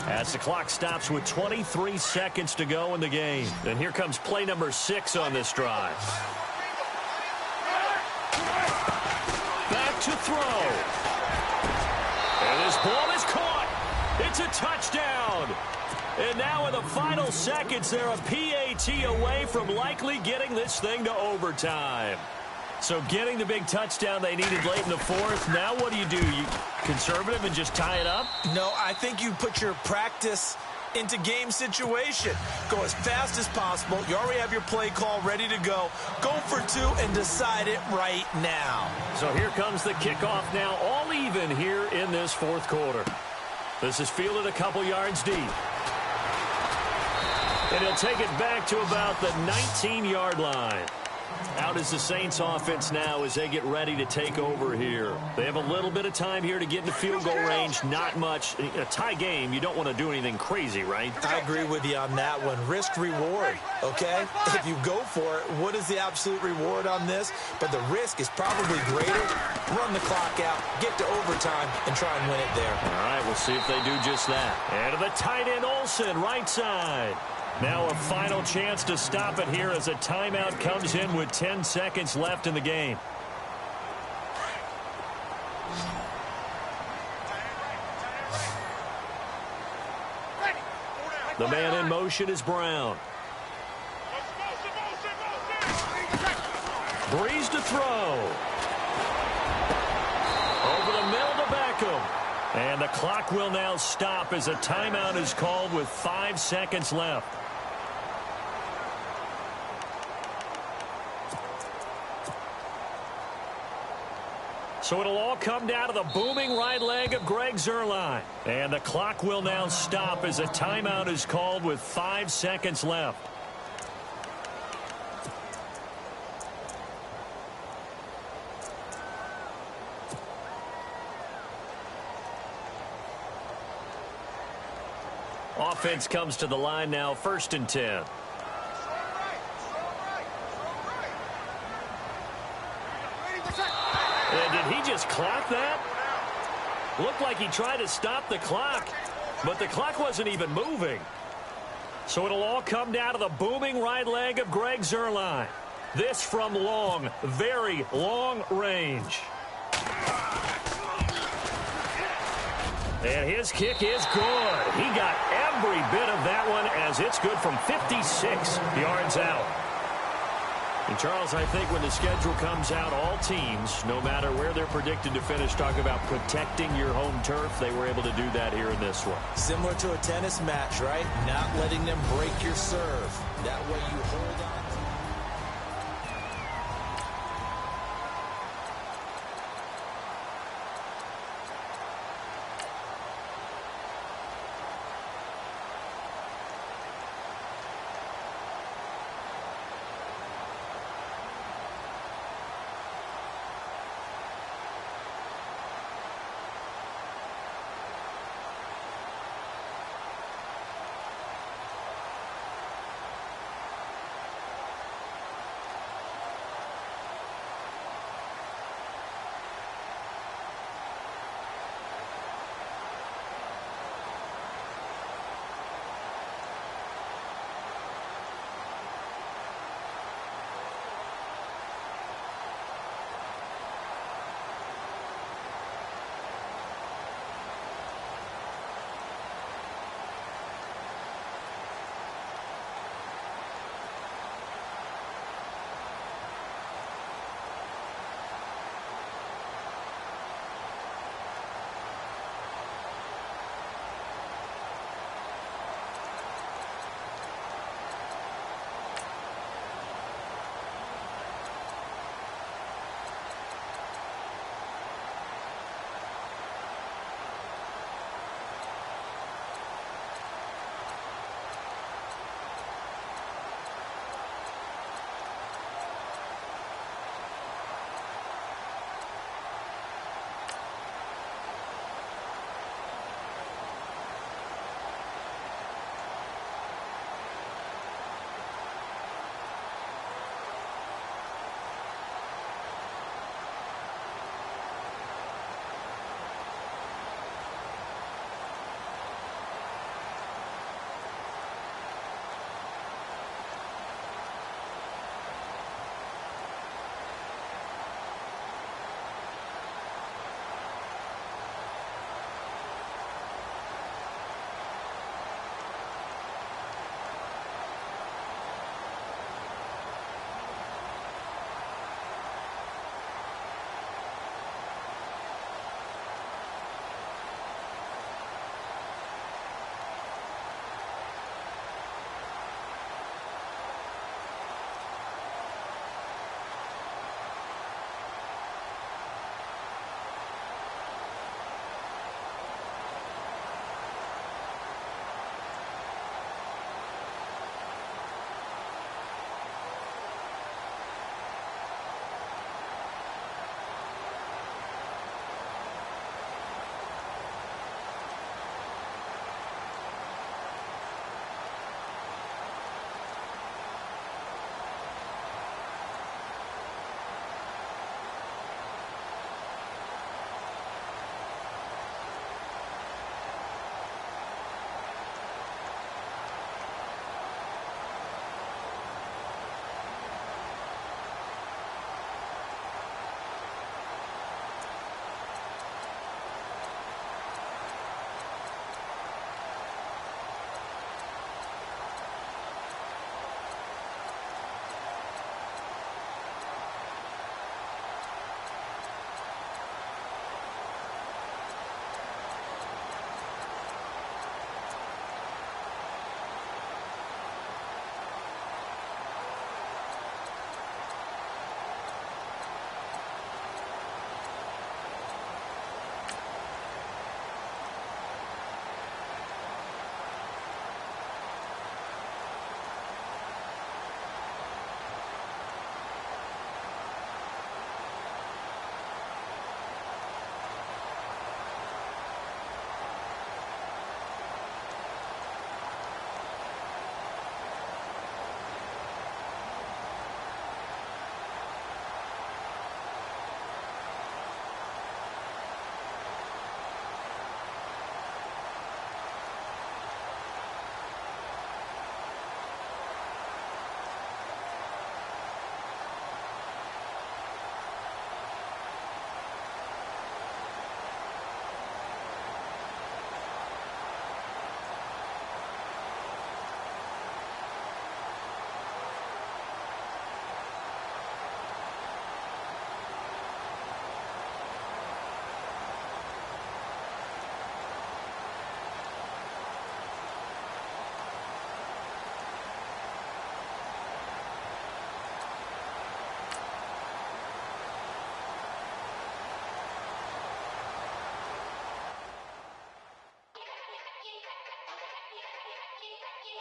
Speaker 1: as the clock stops with 23 seconds to go in the game. And here comes play number 6 on this drive. Back to throw. And this ball is caught. It's a touchdown. And now in the final seconds, they're a PAT away from likely getting this thing to overtime. So getting the big touchdown they needed late in the fourth. Now what do? You conservative and just tie it up?
Speaker 8: No, I think you put your practice into game situation. Go as fast as possible. You already have your play call ready to go. Go for two and decide it right now.
Speaker 1: So here comes the kickoff now, all even here in this fourth quarter. This is fielded a couple yards deep. And he'll take it back to about the 19-yard line. Out is the Saints offense now as they get ready to take over here. They have a little bit of time here to get into field goal range. Not much. A tie game, you don't want to do anything crazy, right?
Speaker 2: I agree with you on that one. Risk reward, okay? If you go for it, what is the absolute reward on this? But the risk is probably greater. Run the clock out, get to overtime, and try and win it there.
Speaker 1: All right, we'll see if they do just that. And to the tight end, Olsen, right side. Now a final chance to stop it here as a timeout comes in with 10 seconds left in the game. The man in motion is Brown. Breeze to throw. Over the middle to Beckham. And the clock will now stop as a timeout is called with 5 seconds left. So it'll all come down to the booming right leg of Greg Zuerlein. And the clock will now stop as a timeout is called with 5 seconds left. Offense comes to the line now, 1st and 10. And did he just clock that? Looked like he tried to stop the clock, but the clock wasn't even moving. So it'll all come down to the booming right leg of Greg Zuerlein. This from long, very long range. And his kick is good. He got every bit of that one as it's good from 56 yards out. And, Charles, I think when the schedule comes out, all teams, no matter where they're predicted to finish, talk about protecting your home turf. They were able to do that here in this one.
Speaker 2: Similar to a tennis match, right? Not letting them break your serve. That way you hold on.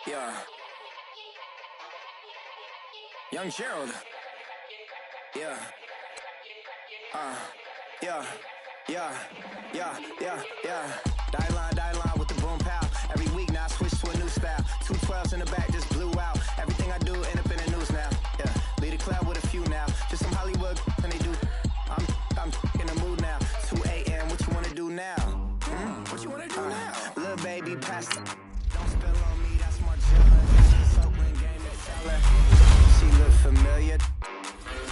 Speaker 5: Yeah. Young Gerald. Yeah. Yeah. Die line with the boom pow. Every week now I switch to a new style. 212s in the back just blew out. Everything I do end up in the news now. Yeah. Lead a club with a few now. Just some Hollywood and they do. I'm in the mood now. 2 a.m. What you wanna do now? What you wanna do now? Little baby pasta. Don't spill on me, that's my Oakland game teller. She look familiar.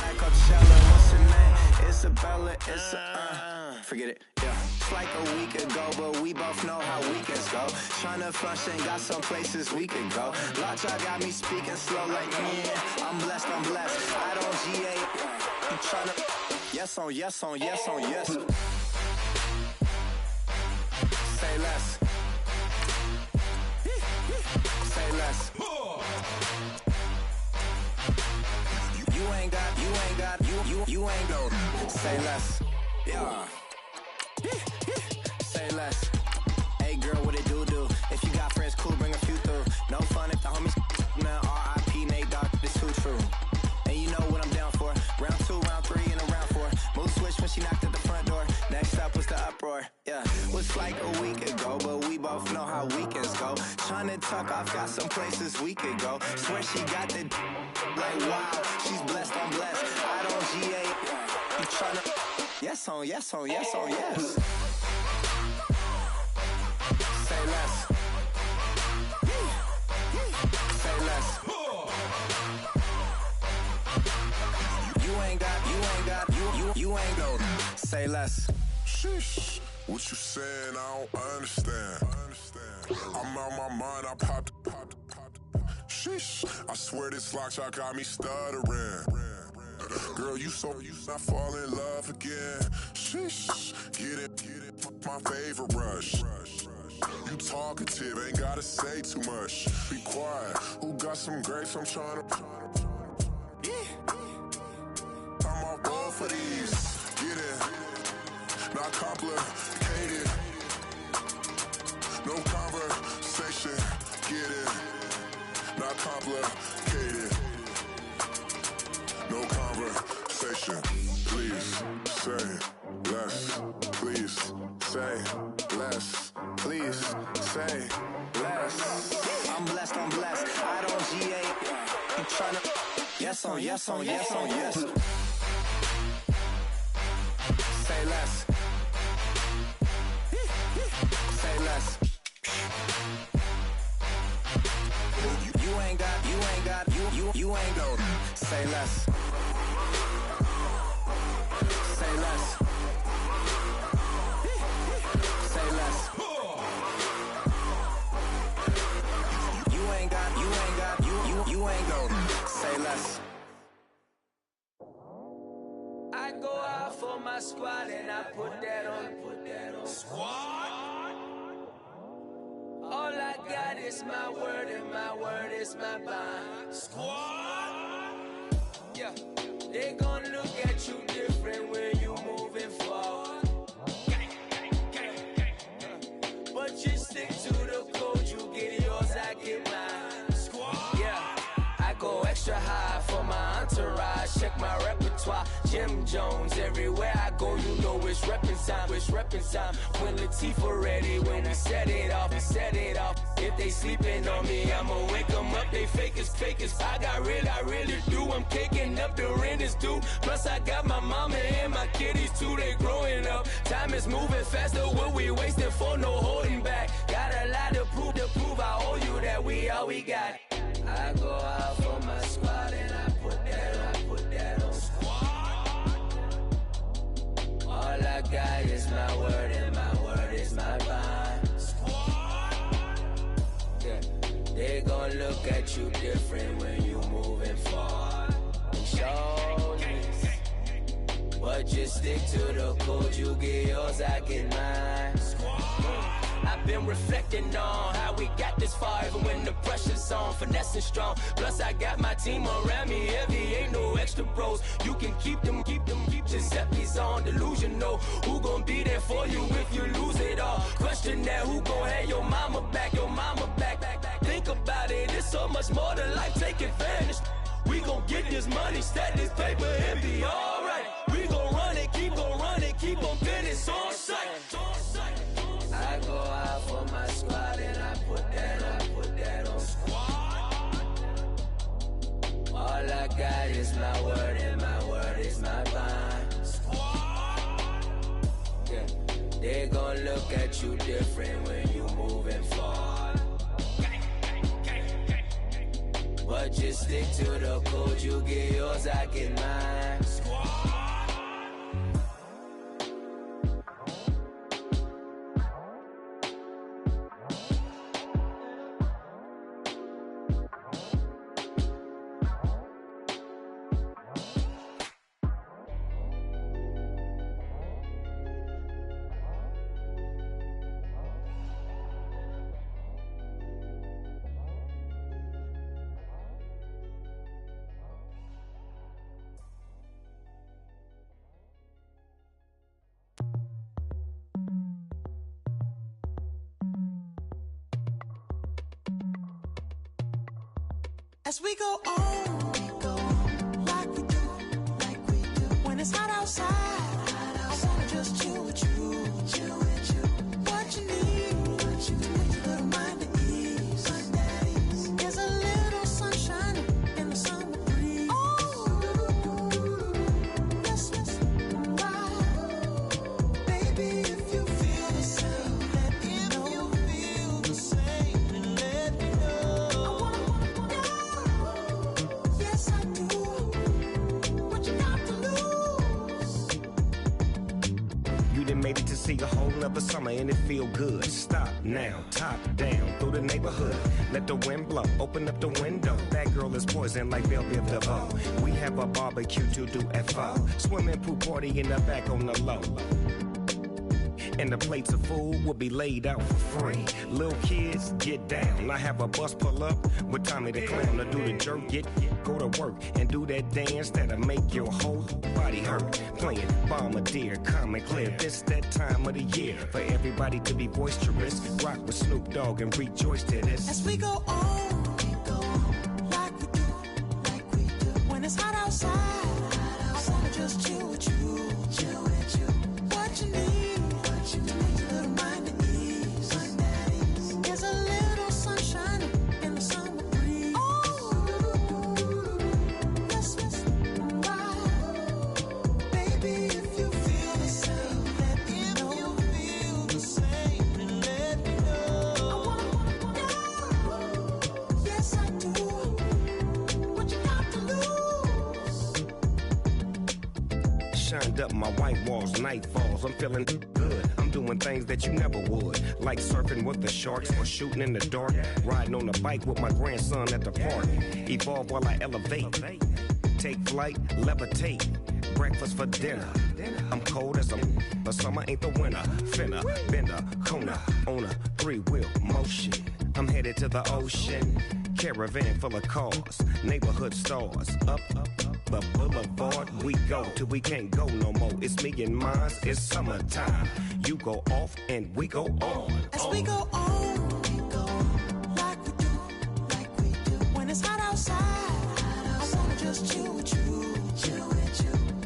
Speaker 5: Like Coachella, what's her name? Isabella, forget it, yeah. It's like a week ago, but we both know how weekends go. Tryna function, got some places we could go. Lot y'all got me speaking slow like, yeah, I'm blessed. I don't GA, you tryna, yes on yes. Say less. Say less. You ain't no. Say less. Yeah. Say less. Hey girl, what it do? If you got friends, cool, bring a few through. No fun if the homies now R.I.P. Nate Dogg, this too true. And you know what I'm down for. Round 2, round 3, and a round 4. Mood switch when she knocked at the front door. Next up was the uproar. Yeah, was like a week ago, but we both know how weekends go. Tryna tuck off, got some places we could go. Swear she got the like wow, she's blessed, I'm blessed. I don't GA. You tryna yes on yes. Say less. Say less. You ain't no. Say less.
Speaker 6: Sheesh. What you saying? I don't understand. I'm out my mind. I popped. Sheesh. I swear this lock y'all got me stuttering. Girl, you not fall in love again. Sheesh. Get it. My favorite rush. You talkative, ain't gotta say too much. Be quiet. Who got some grapes? I'm tryna. I'm off ball for these. Get it. Not complicated. No conversation. Get it. Not complicated. No conversation. Please say less. Please say less. Please say less.
Speaker 5: I'm blessed. I don't GA. You tryna yes on. Say less. Say less. You ain't no. Say less. Say less. Say less. You ain't no. Say less.
Speaker 9: I go out for my squad and I put that on. Squad. All I got is my word and my word is my bond. Squad. Yeah, they gon' look at you different when you moving forward. But you stick to the code, you get yours, I get mine. Squad. Yeah, I go extra high for my entourage. Check my repertoire. Jim Jones, everywhere I go, you know it's reppin' time. When Latifah ready, when we set it off. If they sleeping on me, I'ma wake them up, they fakers. I really do, I'm caking up, the rent is due. Plus I got my mama and my kiddies too, they growing up. Time is moving faster, what we wasting for, no holding back. Got a lot to prove, I owe you that we all we got. I go out for my squad and I put that on squad. All I got is my word and my word is my bond. Squad. Yeah, they gon' look at you different when you moving forward. Show this, but just stick to the code. You get yours, I get mine. Squad. I've been reflecting on how we got this far, even when the pressure's on, finessing strong. Plus I got my team around me heavy, ain't no extra bros. You can keep them. Giuseppe's on delusional. Who gon' be there for you if you lose it all? Question that, who gon' have your mama back? Think about it. money, stack this paper, and be alright. We gon' run it, keep on running, keep on business on sight. I go out for my squad and I put that on squad. All I got is my word and my word is my bond. Squad. Yeah, they gon' look at you different when you moving forward. But just stick to the code, you get yours, I get mine. Squad.
Speaker 10: As we go on like we do. When it's hot outside, I wanna just chill with you. What you need to make your little mind at ease. There's a little sunshine in the summer breeze. Yes, right. Baby, if you feel the same, let me know. If you feel the same, let me know. Yes, I do. What you got to lose?
Speaker 11: You done made it to see a whole nother summer and it feel good. Stop now, top down through the neighborhood. Let the wind blow, open up the window. That girl is poison like Belleville DeVoe. We have a barbecue to do FO. Swimming pool party in the back on the low. And the plates of food will be laid out for free. Little kids, get down. I have a bus pull up with Tommy the Clown to do the jerk, go to work and do that dance that'll make your whole body hurt. Playing Bombardier, Common Clear. This that time of the year for everybody to be boisterous. Rock with Snoop Dogg and rejoice to this.
Speaker 10: As we go on like we do. When it's hot outside, I wanna just chill with you. What you need to make your little mind at ease. There's a little sunshine in the summer breeze. Yes, right. Baby, if you feel the same, let me know. If you feel the same, let me know. Yes, I do. What you got to lose?
Speaker 11: Shined up my white walls, night falls. I'm feeling good. I'm doing things that you never would, like surfing with the sharks or shooting in the dark. Riding on a bike with my grandson at the park. Evolve while I elevate. Take flight, levitate. Breakfast for dinner. I'm cold as but summer ain't the winter. Finna, bender, Kona, on a 3-wheel motion. I'm headed to the ocean. Caravan full of cars, neighborhood stars. Up the boulevard we go till we can't go no more. It's me and mine, it's summertime. You go off and we go on.
Speaker 10: As we go on like we do. When it's hot outside, I wanna just chill with you.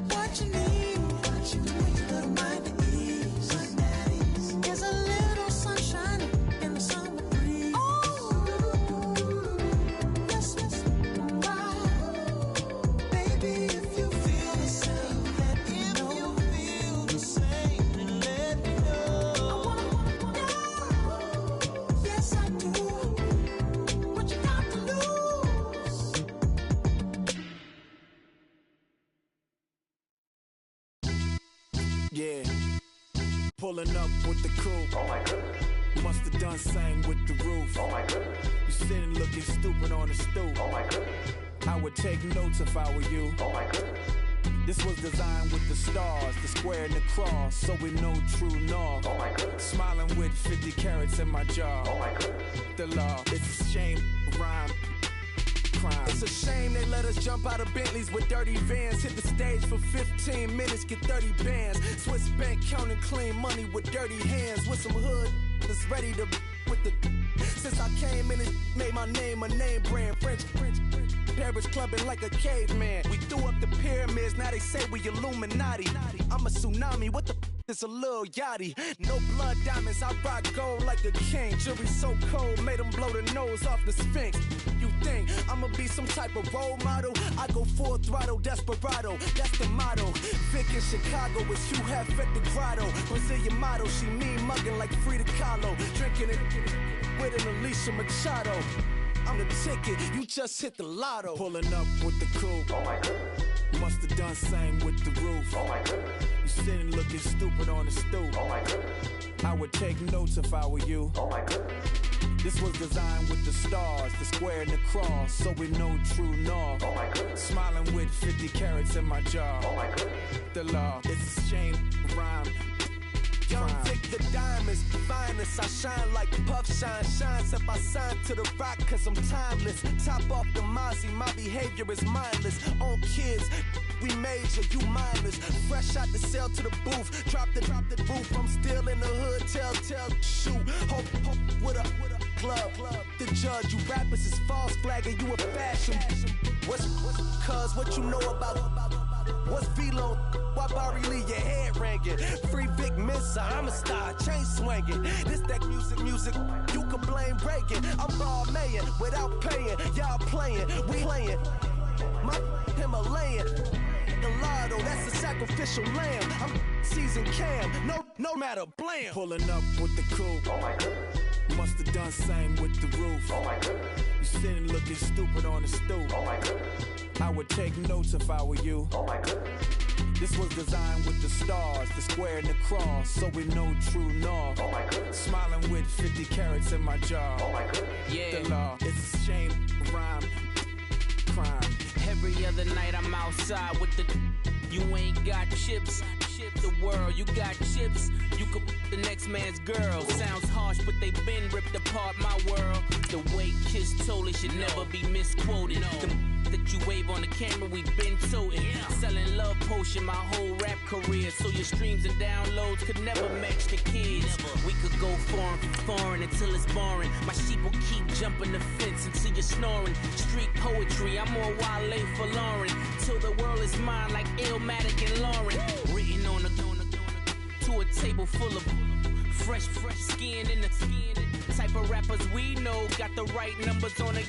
Speaker 10: What you need to make your little mind at ease. There's a little sunshine in the summer breeze. Yes, right. Baby, if you feel the same, let me know. If you feel the same, let me know. Yes, I do. What you got to lose?
Speaker 7: Yeah, pulling up with the crew.
Speaker 12: Oh my goodness.
Speaker 7: Must have done same with the roof.
Speaker 12: Oh my goodness.
Speaker 7: You sitting looking stupid on the stoop.
Speaker 12: Oh my goodness.
Speaker 7: I would take notes if I were you.
Speaker 12: Oh my goodness.
Speaker 7: This was designed with the stars, the square and the cross, so we know true north.
Speaker 12: Oh my goodness.
Speaker 7: Smiling with 50 carats in my jaw.
Speaker 12: Oh my goodness.
Speaker 7: The law, it's a shame, rhyme. Crime. It's a shame they let us jump out of Bentleys with dirty vans. Hit the stage for 15 minutes, get 30 bands. Swiss bank counting clean money with dirty hands. With some hood that's ready to with the. Since I came in and made my name a name brand. French Paris clubbing like a caveman. We threw up the pyramids, now they say we Illuminati. I'm a tsunami, what the is a little yachty. No blood diamonds, I rock gold like a king. Jury so cold, made them blow the nose off the Sphinx. You think I'ma be some type of role model? I go full throttle, desperado, that's the motto. Vic in Chicago is Hugh Hef at the grotto. Brazilian model, she mean mugging like Frida Kahlo. Drinking it with an Alicia Machado. I'm the ticket, you just hit the lotto. Pulling up with the coupe. Oh my goodness. Must have done same with the roof. Oh my goodness. You sitting looking stupid on the stoop. Oh my goodness. I would take notes if I were you. Oh my goodness. This was designed with the stars, the square and the cross, so we know true north. Oh my goodness. Smiling with 50 carats in my jaw. Oh my goodness. The law, it's a shame, rhyme. Young Vic, the diamonds, finest. I shine like puff shine. Shines if I sign to the rock, cause I'm timeless. Top off the Mozzie, my behavior is mindless. On kids, we major, you mindless. Fresh out the cell to the booth. Drop the booth, I'm still in the hood. Tell, shoot. Hope with a club. The judge, you rappers is false flagging, you a fashion. What's cuz, what you know about? What's Velo? Why Barry Lee, your head ringing? Free Vic Mensa, I'm a star, chain swinging. This that music, you can blame Reagan. I'm ball mayin' without paying. Y'all playing, we playing. My Himalayan. The lotto, that's a sacrificial lamb. I'm season cam, no matter, blam. Pulling up with the coupe. Oh my goodness. Must have done same with the roof. Oh my goodness. You sitting looking stupid on the stoop. Oh my goodness. I would take notes if I were you. Oh my goodness. This was designed with the stars, the square and the cross, so we know true north. Oh my goodness. Smiling with 50 carats in my jaw. Oh my goodness. Yeah. The law, it's a shame, rhyme, crime.
Speaker 9: Every other night I'm outside with the. You ain't got chips. The world, you got chips. You could the next man's girl. Sounds harsh, but they been ripped apart my world. The way Kiss told it should never be misquoted. The that you wave on the camera, we been toting. Selling love potion my whole rap career, so your streams and downloads could never match the kids. We could go foreign until it's boring. My sheep will keep jumping the fence until you're snoring. Street poetry, I'm more Wale for Lauren. Till the world is mine like Illmatic and Lauren. Written on to a table full of fresh skin in the type of rappers we know. Got the right numbers on it.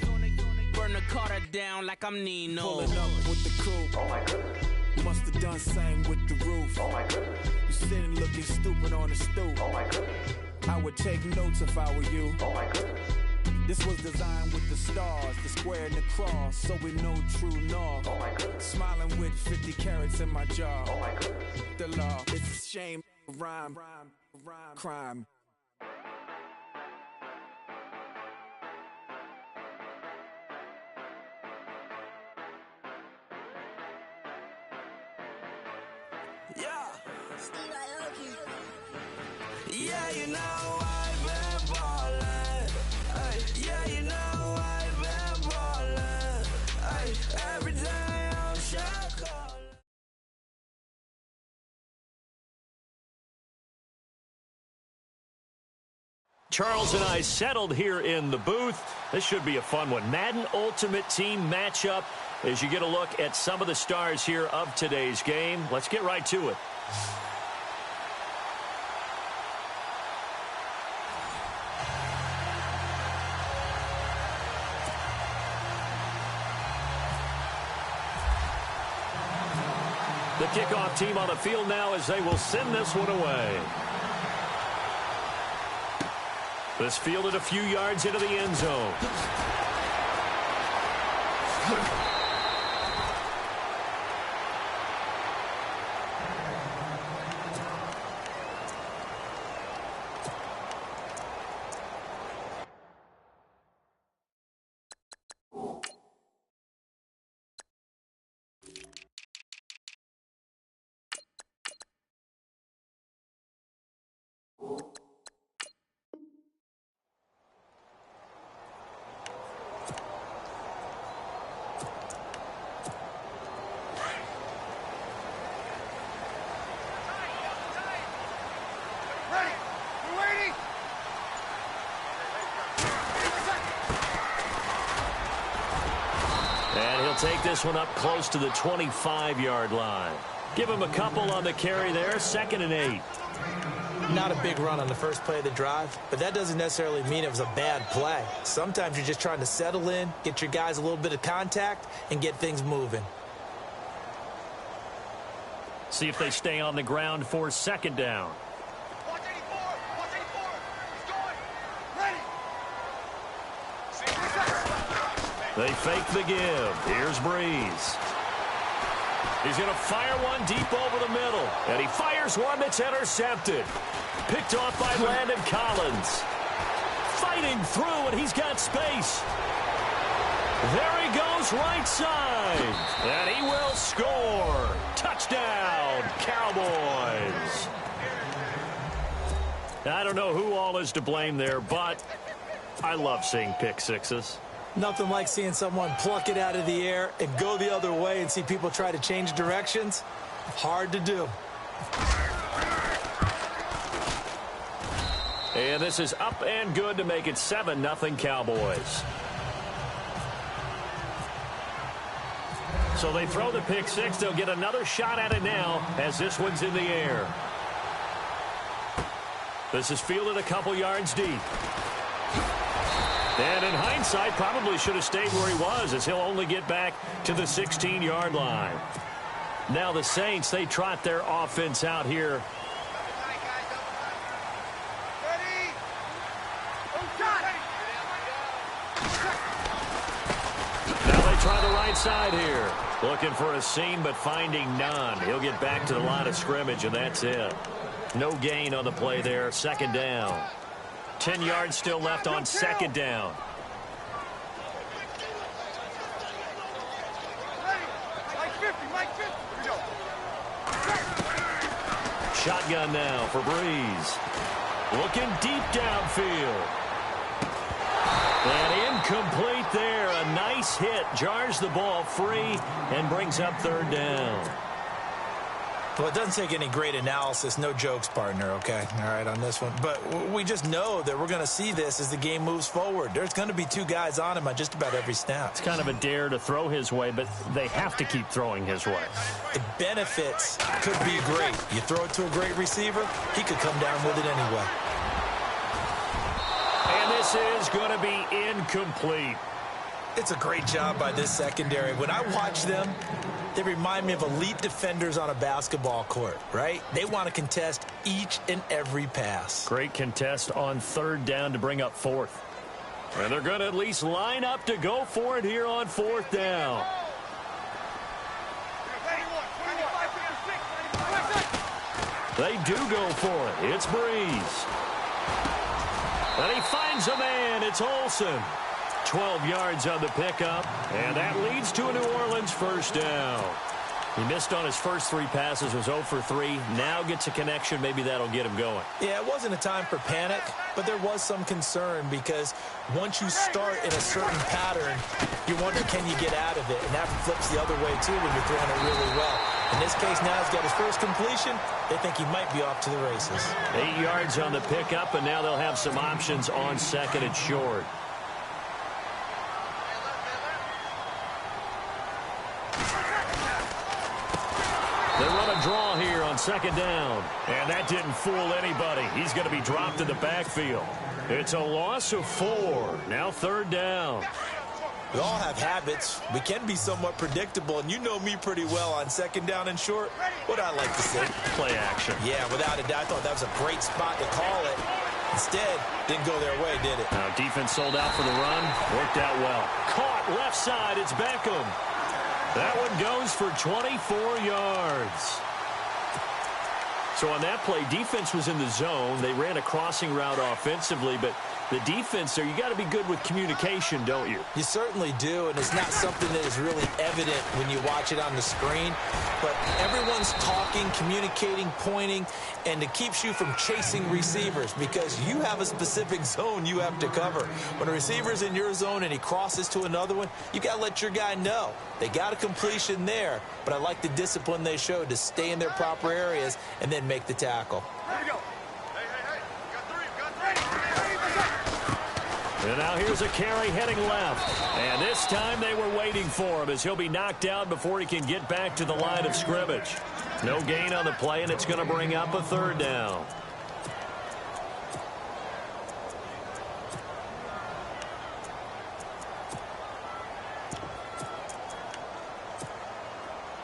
Speaker 9: Burn the Carter down like I'm Nino.
Speaker 7: Pulling up with the coupe. Oh my goodness. Must have done same with the roof. Oh my goodness. You sitting looking stupid on the stoop. Oh my goodness. I would take notes if I were you. Oh my goodness. This was designed with the stars, the square and the cross, so we know true north. Oh my goodness. Smiling with 50 carats in my jaw. Oh my goodness. The law, it's a shame, rhyme, crime.
Speaker 10: Yeah, you know I've been ballin'. Ay, yeah, you know I've been ballin'. Ay, every day I'm shot callin'.
Speaker 1: Charles and I settled here in the booth. This should be a fun one. Madden Ultimate Team matchup as you get a look at some of the stars here of today's game. Let's get right to it. The kickoff team on the field now as they will send this one away. This fielded a few yards into the end zone. They'll take this one up close to the 25-yard line. Give him a couple on the carry there, 2nd and 8.
Speaker 2: Not a big run on the first play of the drive, but that doesn't necessarily mean it was a bad play. Sometimes you're just trying to settle in, get your guys a little bit of contact, and get things moving.
Speaker 1: See if they stay on the ground for 2nd down. They fake the give. Here's Breeze. He's going to fire one deep over the middle. And he fires one that's intercepted. Picked off by Landon Collins. Fighting through, and he's got space. There he goes, right side. And he will score. Touchdown, Cowboys. I don't know who all is to blame there, but I love seeing pick sixes.
Speaker 2: Nothing like seeing someone pluck it out of the air and go the other way and see people try to change directions. Hard to do.
Speaker 1: And this is up and good to make it 7-0 Cowboys. So they throw the pick six. They'll get another shot at it now as this one's in the air. This is fielded a couple yards deep. And in hindsight, probably should have stayed where he was, as he'll only get back to the 16-yard line. Now the Saints, they trot their offense out here. Now they try the right side here. Looking for a seam, but finding none. He'll get back to the line of scrimmage, and that's it. No gain on the play there. 2nd down. 10 yards still left on 2nd down. Shotgun now for Breeze. Looking deep downfield. And incomplete there. A nice hit. Jars the ball free and brings up 3rd down.
Speaker 2: Well, it doesn't take any great analysis. No jokes, partner, okay? All right, on this one. But we just know that we're going to see this as the game moves forward. There's going to be 2 guys on him on just about every snap.
Speaker 1: It's kind of a dare to throw his way, but they have to keep throwing his way.
Speaker 2: The benefits could be great. You throw it to a great receiver, he could come down with it anyway.
Speaker 1: And this is going to be incomplete.
Speaker 2: It's a great job by this secondary. When I watch them, they remind me of elite defenders on a basketball court, right? They want to contest each and every pass.
Speaker 1: Great contest on 3rd down to bring up 4th. And they're going to at least line up to go for it here on 4th down. They do go for it. It's Breeze. And he finds a man. It's Olsen. 12 yards on the pickup, and that leads to a New Orleans 1st down. He missed on his first 3 passes, was 0 for 3. Now gets a connection. Maybe that'll get him going.
Speaker 2: Yeah, it wasn't a time for panic, but there was some concern because once you start in a certain pattern, you wonder, can you get out of it? And that flips the other way, too, when you're throwing it really well. In this case, now he's got his first completion. They think he might be off to the races.
Speaker 1: 8 yards on the pickup, and now they'll have some options on 2nd and short. They run a draw here on 2nd down. And that didn't fool anybody. He's going to be dropped in the backfield. It's a loss of 4. Now 3rd down.
Speaker 2: We all have habits. We can be somewhat predictable, and you know me pretty well on 2nd down and short. What I like to see?
Speaker 1: Play action.
Speaker 2: Yeah, without a doubt, I thought that was a great spot to call it. Instead, didn't go their way, did it?
Speaker 1: Now defense sold out for the run. Worked out well. Caught left side. It's Beckham. That one goes for 24 yards. So on that play, defense was in the zone. They ran a crossing route offensively, but the defense there, you got to be good with communication, don't you?
Speaker 2: You certainly do, and it's not something that is really evident when you watch it on the screen. But everyone's talking, communicating, pointing, and it keeps you from chasing receivers because you have a specific zone you have to cover. When a receiver's in your zone and he crosses to another one, you got to let your guy know. They got a completion there, but I like the discipline they showed to stay in their proper areas and then make the tackle.
Speaker 12: Here we go.
Speaker 1: And now here's a carry heading left. And this time they were waiting for him as he'll be knocked down before he can get back to the line of scrimmage. No gain on the play, and it's going to bring up a third down.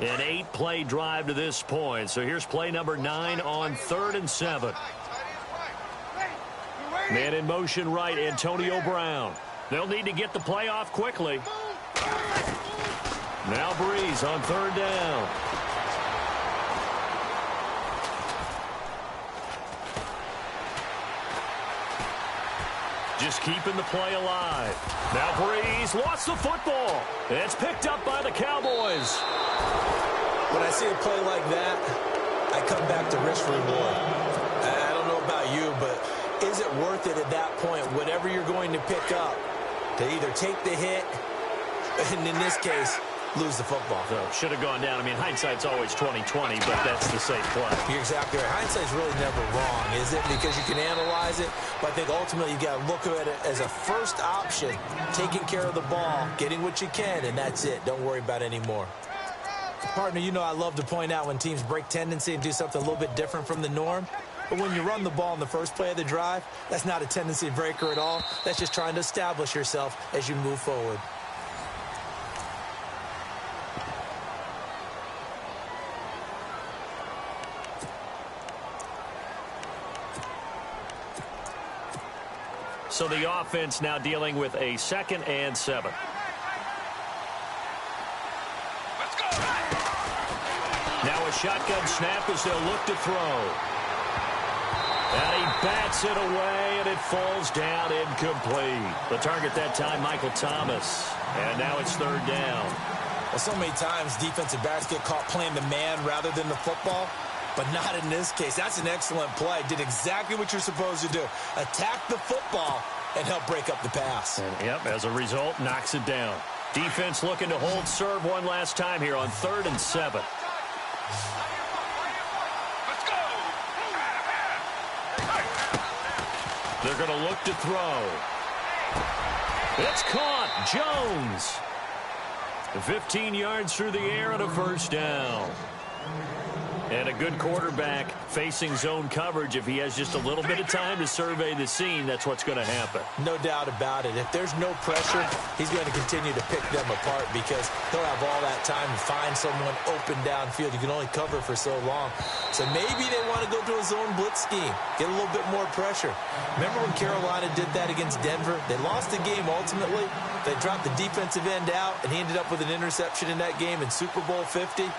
Speaker 1: An 8-play drive to this point. So here's play number 9 on 3rd and 7. Man in motion right, Antonio Brown. They'll need to get the play off quickly. Now Breeze on 3rd down. Just keeping the play alive. Now Breeze lost the football. It's picked up by the Cowboys.
Speaker 2: When I see a play like that, I come back to risk reward. I don't know about you, but is it worth it at that point, whatever you're going to pick up, to either take the hit, and in this case, lose the football?
Speaker 1: So should have gone down. I mean, hindsight's always 20/20, but that's the safe play.
Speaker 2: You're exactly right. Hindsight's really never wrong, is it? Because you can analyze it, but I think ultimately you got to look at it as a first option, taking care of the ball, getting what you can, and that's it. Don't worry about any more. Partner, you know I love to point out when teams break tendency and do something a little bit different from the norm. But when you run the ball in the first play of the drive, that's not a tendency breaker at all. That's just trying to establish yourself as you move forward.
Speaker 1: So the offense now dealing with a 2nd and 7. Now a shotgun snap as they'll look to throw. And he bats it away, and it falls down incomplete. The target that time, Michael Thomas. And now it's 3rd down.
Speaker 2: Well, so many times defensive backs get caught playing the man rather than the football, but not in this case. That's an excellent play. Did exactly what you're supposed to do. Attack the football and help break up the pass.
Speaker 1: And, yep, as a result, knocks it down. Defense looking to hold serve one last time here on 3rd and 7. They're going to look to throw. It's caught. Jones. 15 yards through the air and a 1st down. And a good quarterback facing zone coverage. If he has just a little bit of time to survey the scene, that's what's going to happen.
Speaker 2: No doubt about it. If there's no pressure, he's going to continue to pick them apart because he'll have all that time to find someone open downfield. You can only cover for so long. So maybe they want to go to a zone blitz scheme, get a little bit more pressure. Remember when Carolina did that against Denver? They lost the game ultimately. They dropped the defensive end out, and he ended up with an interception in that game in Super Bowl 50.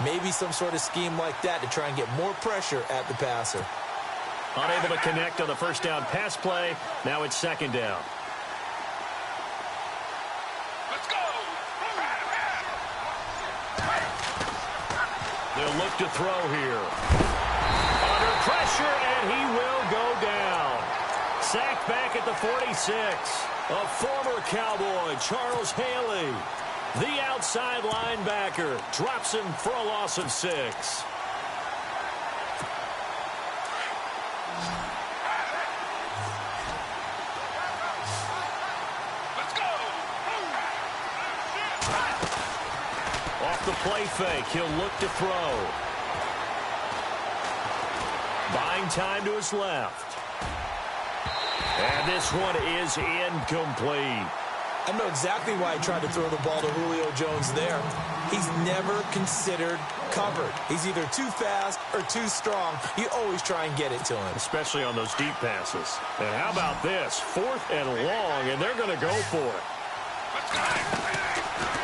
Speaker 2: Maybe some sort of scheme like that to try and get more pressure at the passer.
Speaker 1: Unable to connect on the 1st down pass play. Now it's 2nd down.
Speaker 6: Let's go!
Speaker 1: They'll look to throw here. Under pressure, and he will go down. Sacked back at the 46. A former Cowboy, Charles Haley. The outside linebacker drops him for a loss of 6.
Speaker 6: Let's go!
Speaker 1: Off the play fake, he'll look to throw. Buying time to his left. And this one is incomplete.
Speaker 2: I know exactly why he tried to throw the ball to Julio Jones there. He's never considered covered. He's either too fast or too strong. You always try and get it to him.
Speaker 1: Especially on those deep passes. And how about this? 4th and long, and they're going to go for it.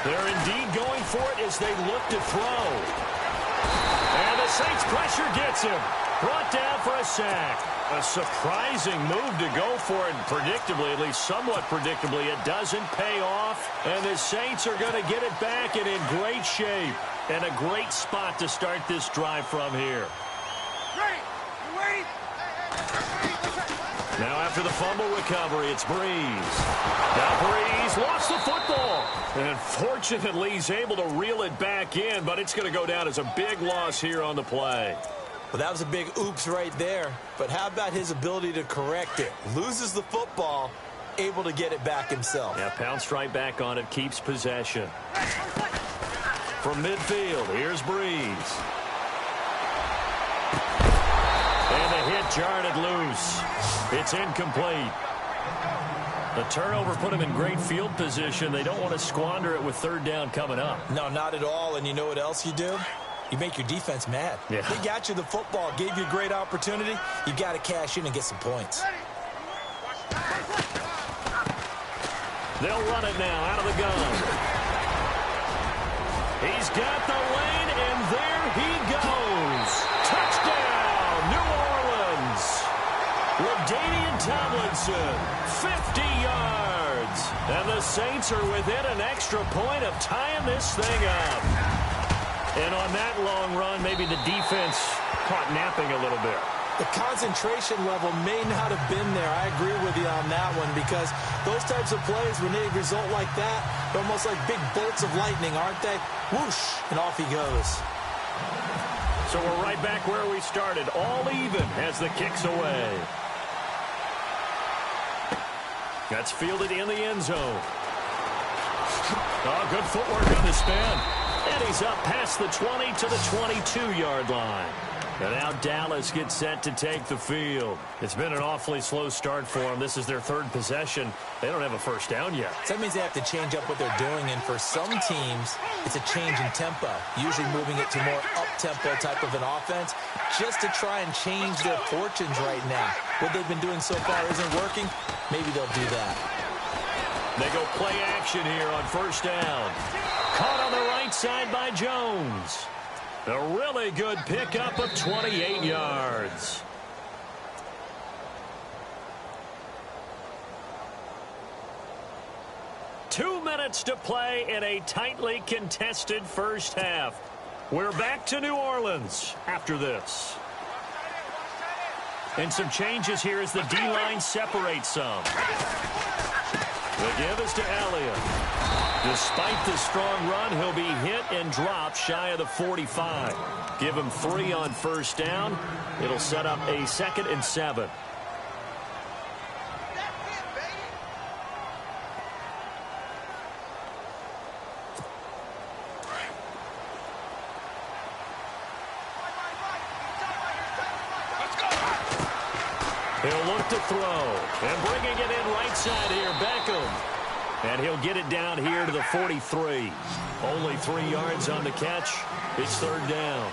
Speaker 1: They're indeed going for it as they look to throw. And the Saints pressure gets him. Brought down for a sack. A surprising move to go for it, and predictably, at least somewhat predictably, it doesn't pay off. And the Saints are going to get it back and in great shape. And a great spot to start this drive from here. Now after the fumble recovery, it's Breeze. Now Breeze lost the football. And fortunately, he's able to reel it back in, but it's going to go down as a big loss here on the play.
Speaker 2: Well, that was a big oops right there. But how about his ability to correct it? Loses the football, able to get it back himself.
Speaker 1: Yeah, pounced right back on it, keeps possession. From midfield, here's Breeze. And the hit jarred it loose. It's incomplete. The turnover put him in great field position. They don't want to squander it with third down coming up.
Speaker 2: No, not at all. And you know what else you do? You make your defense mad.
Speaker 1: Yeah.
Speaker 2: They got you the football, gave you a great opportunity. You got to cash in and get some points.
Speaker 1: They'll run it now out of the gun. He's got the lane, and there he goes. Touchdown, New Orleans. LaDainian Tomlinson, 50 yards. And the Saints are within an extra point of tying this thing up. And on that long run, maybe the defense caught napping a little bit.
Speaker 2: The concentration level may not have been there. I agree with you on that one because those types of plays, when they result like that, they're almost like big bolts of lightning, aren't they? Whoosh, and off he goes.
Speaker 1: So we're right back where we started, all even as the kick's away. That's fielded in the end zone. Oh, good footwork on the spin. And he's up past the 20 to the 22-yard line. And now Dallas gets set to take the field. It's been an awfully slow start for them. This is their third possession. They don't have a first down yet.
Speaker 2: So that means they have to change up what they're doing. And for some teams, it's a change in tempo, usually moving it to more up-tempo type of an offense just to try and change their fortunes right now. What they've been doing so far isn't working. Maybe they'll do that.
Speaker 1: They go play action here on first down. Caught on the right side by Jones. A really good pickup of 28 yards. Two minutes to play in a tightly contested first half. We're back to New Orleans after this. And some changes here as the D-line separates some. The give is to Elliott. Despite the strong run, he'll be hit and dropped shy of the 45. Give him 3 on first down. It'll set up a 2nd and 7. He'll look to throw. And bringing it in right side here, Beckham. And he'll get it down here to the 43. Only 3 yards on the catch. It's third down.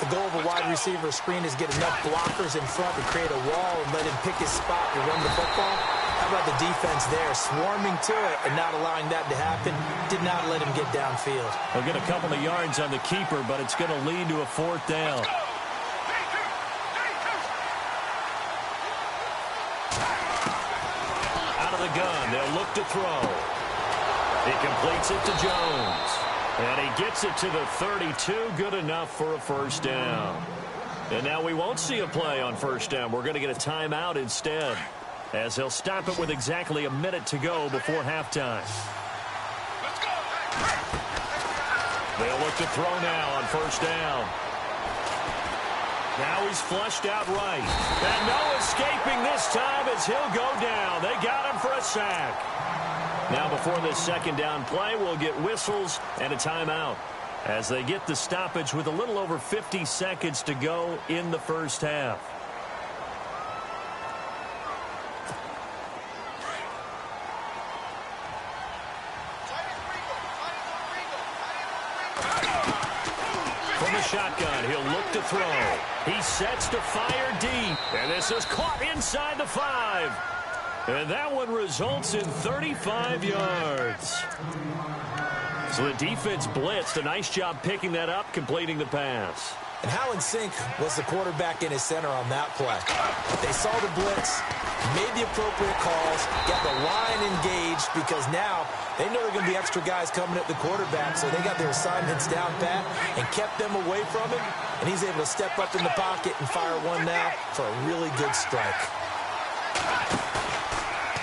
Speaker 2: The goal of a wide receiver screen is get enough blockers in front to create a wall and let him pick his spot to run the football. How about the defense there, swarming to it and not allowing that to happen? Did not let him get downfield.
Speaker 1: He'll get a couple of yards on the keeper, but it's going to lead to a 4th down. The gun. They'll look to throw. He completes it to Jones. And he gets it to the 32. Good enough for a first down. And now we won't see a play on first down. We're going to get a timeout instead, as he'll stop it with exactly a minute to go before halftime. They'll look to throw now on first down. Now he's flushed out right. And no escaping this time as he'll go down. They got him for a sack. Now before this second down play, we'll get whistles and a timeout as they get the stoppage with a little over 50 seconds to go in the first half. From the shotgun, he'll look to throw. He sets to fire deep. And this is caught inside the 5. And that one results in 35 yards. So the defense blitzed. A nice job picking that up, completing the pass.
Speaker 2: And how in sync was the quarterback in his center on that play? They saw the blitz, made the appropriate calls, got the line engaged because now they know there are going to be extra guys coming at the quarterback, so they got their assignments down pat and kept them away from him, and he's able to step up in the pocket and fire one now for a really good strike.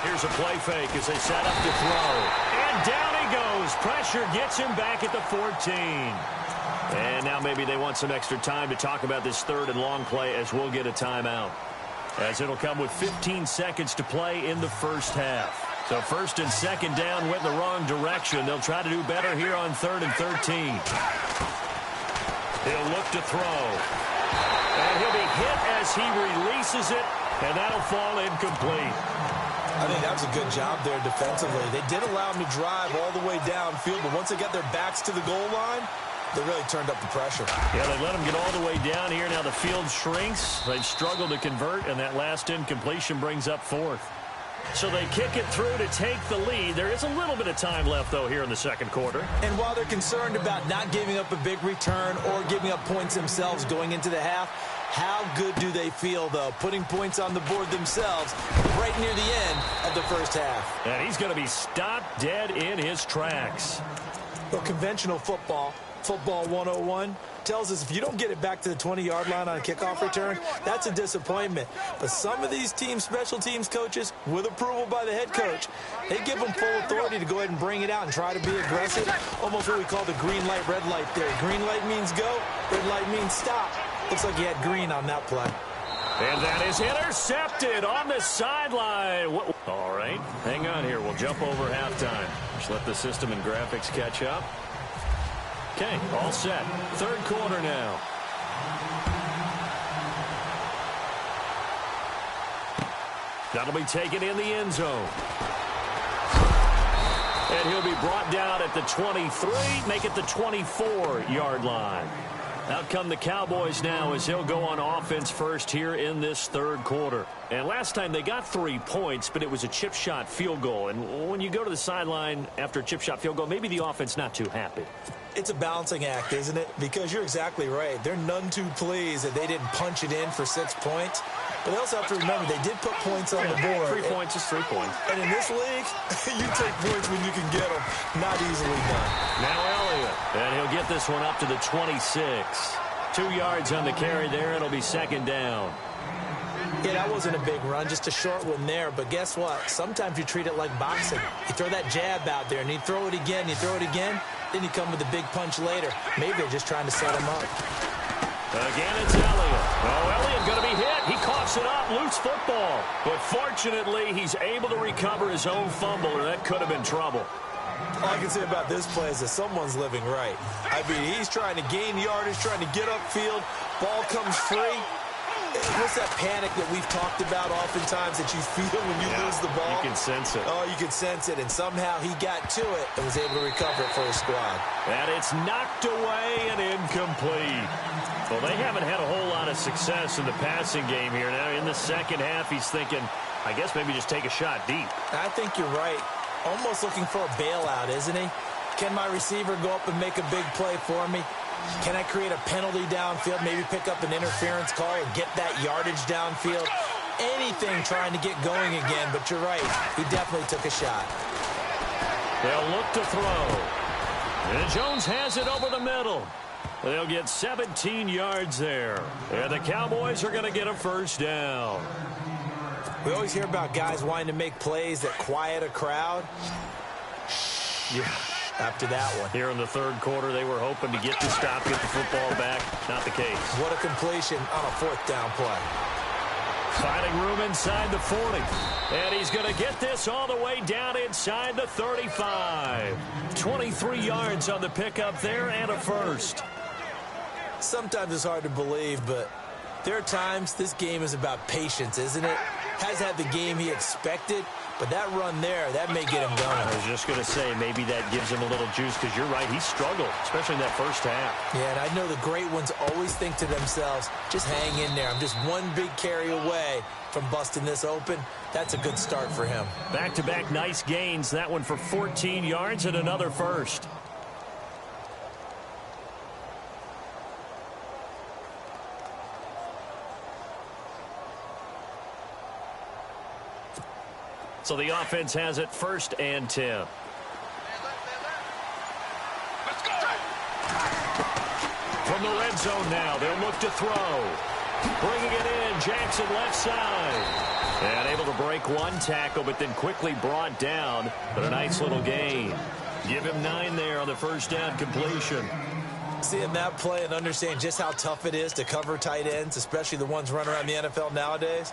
Speaker 1: Here's a play fake as they set up to throw. And down he goes. Pressure gets him back at the 14. And now maybe they want some extra time to talk about this third and long play as we'll get a timeout. as it'll come with 15 seconds to play in the first half. So first and second down went in the wrong direction. They'll try to do better here on 3rd and 13. He'll look to throw. And he'll be hit as he releases it, and that'll fall incomplete.
Speaker 2: I think that was a good job there defensively. They did allow him to drive all the way downfield, but once they got their backs to the goal line, they really turned up the pressure.
Speaker 1: Yeah, they let him get all the way down here. Now the field shrinks. They've struggled to convert, and that last incompletion brings up 4th. So they kick it through to take the lead. There is a little bit of time left, though, here in the second quarter.
Speaker 2: And while they're concerned about not giving up a big return or giving up points themselves going into the half, how good do they feel, though, putting points on the board themselves right near the end of the first half?
Speaker 1: And he's going to be stopped dead in his tracks.
Speaker 2: Well, conventional football 101, tells us if you don't get it back to the 20-yard line on a kickoff return, that's a disappointment. But some of these teams, special teams coaches, with approval by the head coach, they give them full authority to go ahead and bring it out and try to be aggressive. Almost what we call the green light, red light theory. Green light means go, red light means stop. Looks like he had green on that play.
Speaker 1: And that is intercepted on the sideline. All right, hang on here. We'll jump over halftime. Just let the system and graphics catch up. Okay, all set. Third quarter now. That'll be taken in the end zone. And he'll be brought down at the 23, make it the 24-yard line. Out come the Cowboys now as they'll go on offense first here in this third quarter. And last time they got 3 points, but it was a chip shot field goal. And when you go to the sideline after a chip shot field goal, maybe the offense not too happy.
Speaker 2: It's a balancing act, isn't it? Because you're exactly right. They're none too pleased that they didn't punch it in for 6 points. But they also have to remember they did put points on the board.
Speaker 1: 3 points is 3 points.
Speaker 2: And in this league, you take points when you can get them. Not easily done.
Speaker 1: Now Elliott. And he'll get this one up to the 26. 2 yards on the carry there. It'll be second down.
Speaker 2: Yeah, that wasn't a big run, just a short one there. But guess what? Sometimes you treat it like boxing. You throw that jab out there, and you throw it again, you throw it again, then you come with a big punch later. Maybe they're just trying to set him up.
Speaker 1: Again, it's Elliott. Oh, Elliott going to be hit. He coughs it up. Loose football. But fortunately, he's able to recover his own fumble, or that could have been trouble.
Speaker 2: All I can say about this play is that someone's living right. I mean, he's trying to gain yardage, trying to get upfield. Ball comes free. What's that panic that we've talked about oftentimes that you feel when you lose the ball?
Speaker 1: You can sense it.
Speaker 2: Oh, you can sense it. And somehow he got to it and was able to recover it for his squad.
Speaker 1: And it's knocked away and incomplete. Well, they haven't had a whole lot of success in the passing game here. Now, in the second half, he's thinking, I guess maybe just take a shot deep.
Speaker 2: I think you're right. Almost looking for a bailout, isn't he? Can my receiver go up and make a big play for me? Can I create a penalty downfield, maybe pick up an interference call and get that yardage downfield? Anything trying to get going again, but you're right. He definitely took a shot.
Speaker 1: They'll look to throw. And Jones has it over the middle. They'll get 17 yards there. And the Cowboys are going to get a first down.
Speaker 2: We always hear about guys wanting to make plays that quiet a crowd.
Speaker 1: Yeah.
Speaker 2: After that one.
Speaker 1: Here in the third quarter, they were hoping to get the stop, get the football back. Not the case.
Speaker 2: What a completion on a fourth down play.
Speaker 1: Finding room inside the 40. And he's going to get this all the way down inside the 35. 23 yards on the pickup there and a first.
Speaker 2: Sometimes it's hard to believe, but there are times this game is about patience, isn't it? Has had the game he expected, but that run there, that may get him going.
Speaker 1: I was just going to say, maybe that gives him a little juice, because you're right, he struggled, especially in that first half.
Speaker 2: Yeah, and I know the great ones always think to themselves, just hang in there. I'm just one big carry away from busting this open. That's a good start for him.
Speaker 1: Back-to-back nice gains. That one for 14 yards and another first. So the offense has it first and 10. From the red zone now, they'll look to throw. Bringing it in, Jackson left side. And able to break one tackle, but then quickly brought down. But a nice little gain. Give him 9 there on the first down completion.
Speaker 2: Seeing that play and understanding just how tough it is to cover tight ends, especially the ones running around the NFL nowadays.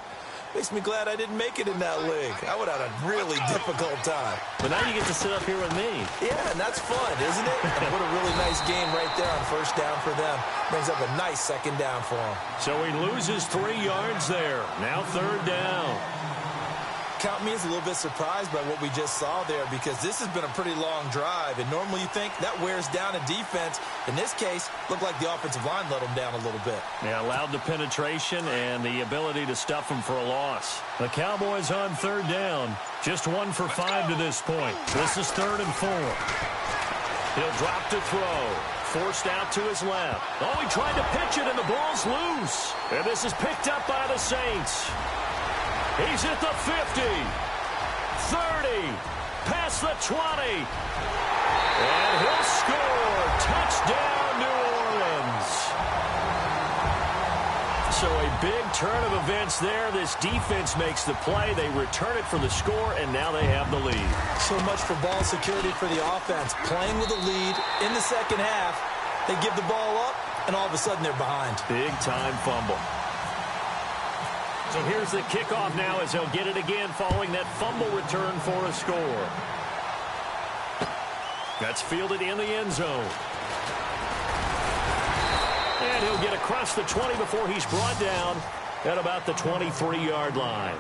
Speaker 2: Makes me glad I didn't make it in that league. I would have had a really difficult time.
Speaker 1: But now you get to sit up here with me.
Speaker 2: Yeah, and that's fun, isn't it? And what a really nice game right there on first down for them. Brings up a nice second down for them.
Speaker 1: So he loses 3 yards there. Now third down.
Speaker 2: Count me as a little bit surprised by what we just saw there because this has been a pretty long drive. And normally you think that wears down a defense. In this case, looked like the offensive line let them down a little bit.
Speaker 1: Yeah, allowed the penetration and the ability to stuff them for a loss. The Cowboys on third down. Just 1 for 5 to this point. This is 3rd and 4. He'll drop to throw. Forced out to his left. Oh, he tried to pitch it and the ball's loose. And this is picked up by the Saints. He's at the 50, 30, past the 20, and he'll score. Touchdown, New Orleans. So a big turn of events there. This defense makes the play. They return it for the score, and now they have the lead.
Speaker 2: So much for ball security for the offense. Playing with a lead in the second half, they give the ball up, and all of a sudden they're behind.
Speaker 1: Big-time fumble. So here's the kickoff now as he'll get it again following that fumble return for a score. That's fielded in the end zone. And he'll get across the 20 before he's brought down at about the 23-yard line.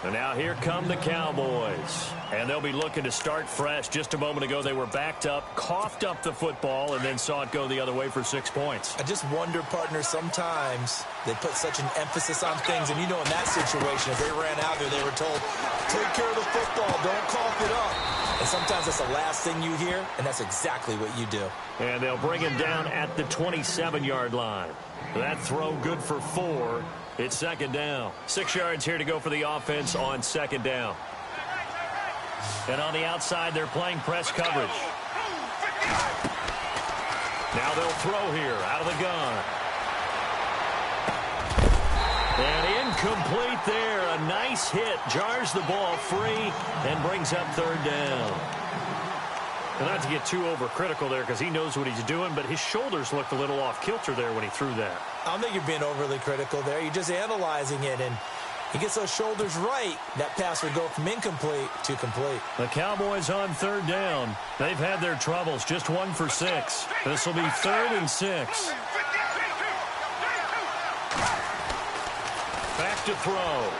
Speaker 1: And now here come the Cowboys. And they'll be looking to start fresh. Just a moment ago, they were backed up, coughed up the football, and then saw it go the other way for 6 points.
Speaker 2: I just wonder, partner, sometimes they put such an emphasis on things. And, you know, in that situation, if they ran out there, they were told, take care of the football, don't cough it up. And sometimes that's the last thing you hear, and that's exactly what you do.
Speaker 1: And they'll bring him down at the 27-yard line. That throw good for 4. It's second down. 6 yards here to go for the offense on second down. And on the outside, they're playing press coverage. Now they'll throw here out of the gun. And incomplete there. A nice hit. Jars the ball free and brings up third down. And not to get too overcritical there because he knows what he's doing, but his shoulders looked a little off kilter there when he threw that.
Speaker 2: I don't think you're being overly critical there. You're just analyzing it, and he gets those shoulders right. That pass would go from incomplete to complete.
Speaker 1: The Cowboys on third down. They've had their troubles. Just 1 for 6. This will be 3rd and 6. Back to throw.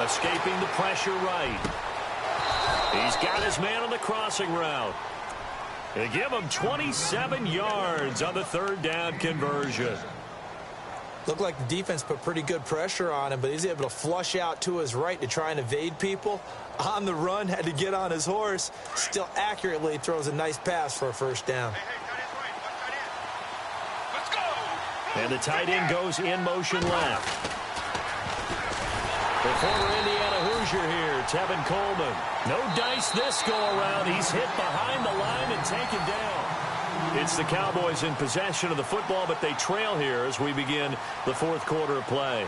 Speaker 1: Escaping the pressure right. He's got his man on the crossing route. They give him 27 yards on the third down conversion.
Speaker 2: Looked like the defense put pretty good pressure on him, but he's able to flush out to his right to try and evade people. On the run, had to get on his horse. Still accurately throws a nice pass for a first down.
Speaker 1: And the tight end goes in motion left. The former Indiana Hoosier here, Tevin Coleman. No dice this go-around. He's hit behind the line and taken down. It's the Cowboys in possession of the football, but they trail here as we begin the fourth quarter of play.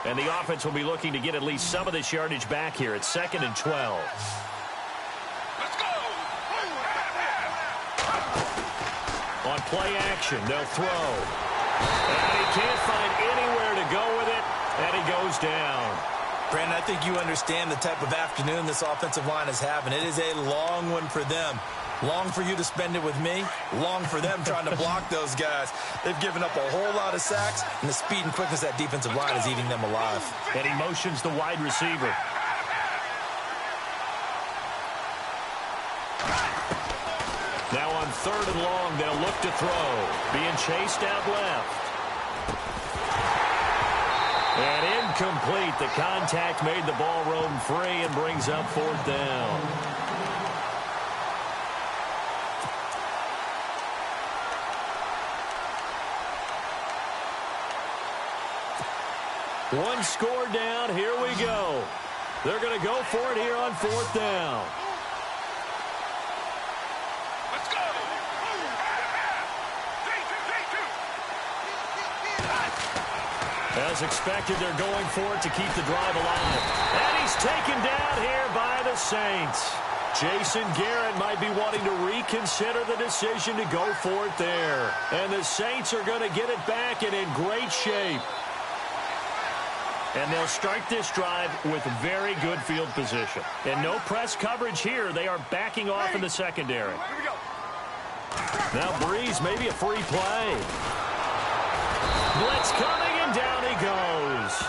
Speaker 1: And the offense will be looking to get at least some of this yardage back here. It's 2nd and 12. On play action, they'll throw. And he can't find anywhere to go with it, and he goes down.
Speaker 2: Brandon, I think you understand the type of afternoon this offensive line is having. It is a long one for them. Long for you to spend it with me. Long for them trying to block those guys. They've given up a whole lot of sacks, and the speed and quickness of that defensive line is eating them alive.
Speaker 1: And he motions the wide receiver. Now on 3rd and long, they'll look to throw. Being chased out left. And incomplete. The contact made the ball roam free and brings up 4th down. One score down. Here we go. They're going to go for it here on 4th down. As expected, they're going for it to keep the drive alive. And he's taken down here by the Saints. Jason Garrett might be wanting to reconsider the decision to go for it there. And the Saints are going to get it back and in great shape. And they'll start this drive with very good field position. And no press coverage here. They are backing off in the secondary. Now Breeze, maybe a free play. Blitz coming, and down he goes.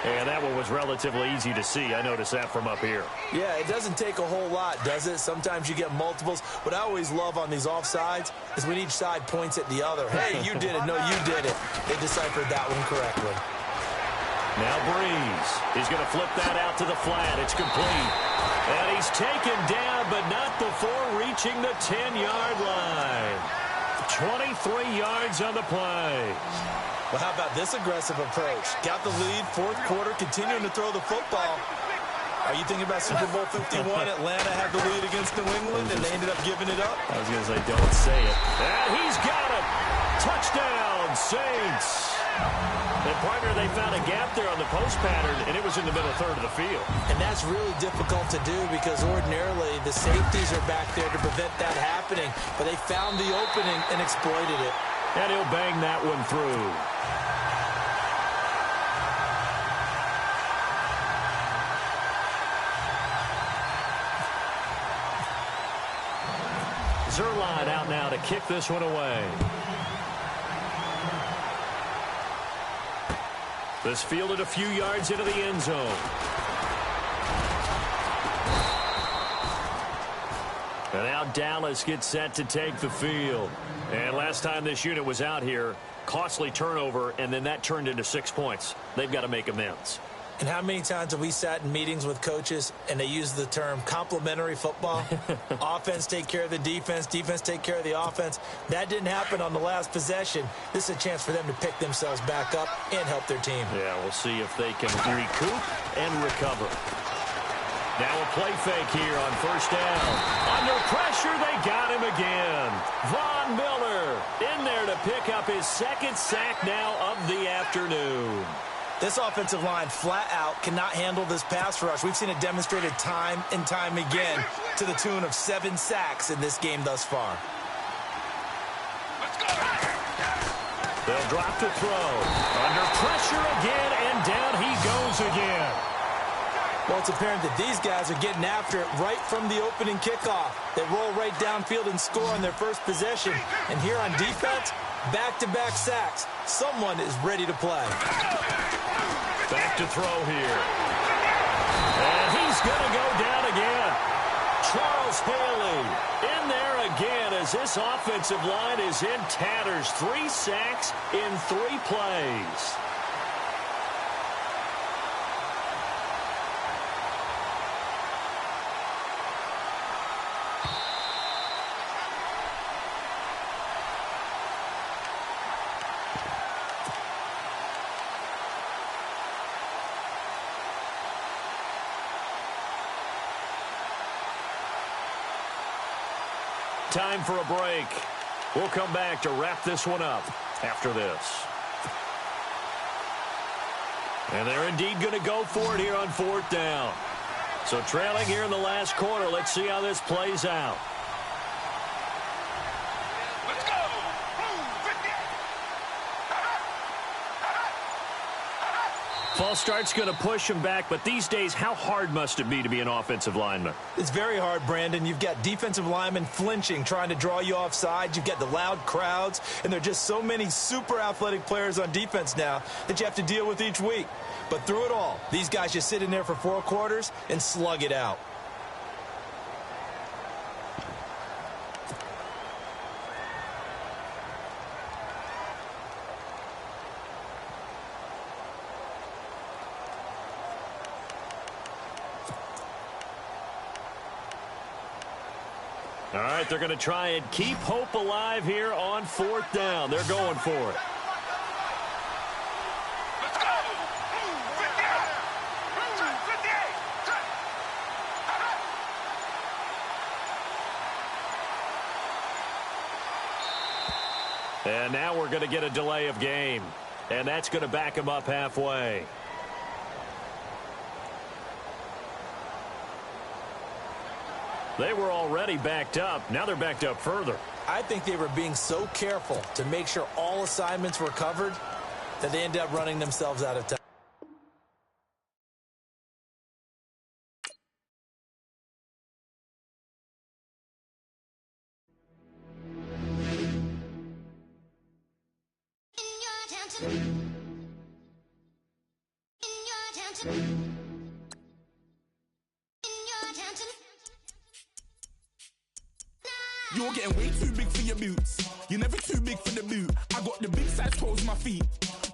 Speaker 1: And that one was relatively easy to see. I noticed that from up here.
Speaker 2: Yeah, it doesn't take a whole lot, does it? Sometimes you get multiples. What I always love on these offsides is when each side points at the other. Hey, you did it. No, you did it. They deciphered that one correctly.
Speaker 1: Now Breeze. He's going to flip that out to the flat. It's complete. And he's taken down, but not before reaching the 10-yard line. 23 yards on the play.
Speaker 2: Well, how about this aggressive approach? Got the lead, fourth quarter, continuing to throw the football. Are you thinking about Super Bowl 51? Atlanta had the lead against New England, and they ended up giving it up?
Speaker 1: I was going to say, don't say it. And he's got it. Touchdown, Saints. And partner, they found a gap there on the post pattern, and it was in the middle third of the field.
Speaker 2: And that's really difficult to do because ordinarily the safeties are back there to prevent that happening. But they found the opening and exploited it.
Speaker 1: And he'll bang that one through. Zerline out now to kick this one away. This fielded a few yards into the end zone. And now Dallas gets set to take the field. And last time this unit was out here, costly turnover, and then that turned into 6 points. They've got to make amends.
Speaker 2: And how many times have we sat in meetings with coaches and they use the term complementary football? Offense take care of the defense, defense take care of the offense. That didn't happen on the last possession. This is a chance for them to pick themselves back up and help their team.
Speaker 1: Yeah, we'll see if they can recoup and recover. Now a play fake here on first down. Under pressure, they got him again. Von Miller in there to pick up his second sack now of the afternoon.
Speaker 2: This offensive line flat out cannot handle this pass rush. We've seen it demonstrated time and time again to the tune of 7 sacks in this game thus far.
Speaker 1: They'll drop to throw. Under pressure again, and down he goes again.
Speaker 2: Well, it's apparent that these guys are getting after it right from the opening kickoff. They roll right downfield and score on their first possession. And here on defense, back-to-back sacks. Someone is ready to play.
Speaker 1: Back to throw here. And he's going to go down again. Charles Haley in there again as this offensive line is in tatters. 3 sacks in 3 plays. Time for a break. We'll come back to wrap this one up after this. And they're indeed going to go for it here on 4th down. So trailing here in the last quarter. Let's see how this plays out. False start's going to push him back, but these days, how hard must it be to be an offensive lineman?
Speaker 2: It's very hard, Brandon. You've got defensive linemen flinching, trying to draw you offside. You've got the loud crowds, and there are just so many super athletic players on defense now that you have to deal with each week. But through it all, these guys just sit in there for 4 quarters and slug it out.
Speaker 1: All right, they're going to try and keep hope alive here on 4th down. They're going for it.
Speaker 12: Let's go! 58!
Speaker 1: And now we're going to get a delay of game. And that's going to back him up halfway. They were already backed up. Now they're backed up further.
Speaker 2: I think they were being so careful to make sure all assignments were covered that they ended up running themselves out of time.
Speaker 13: You're getting way too big for your boots. You're never too big for the boot. I got the big size toes on my feet.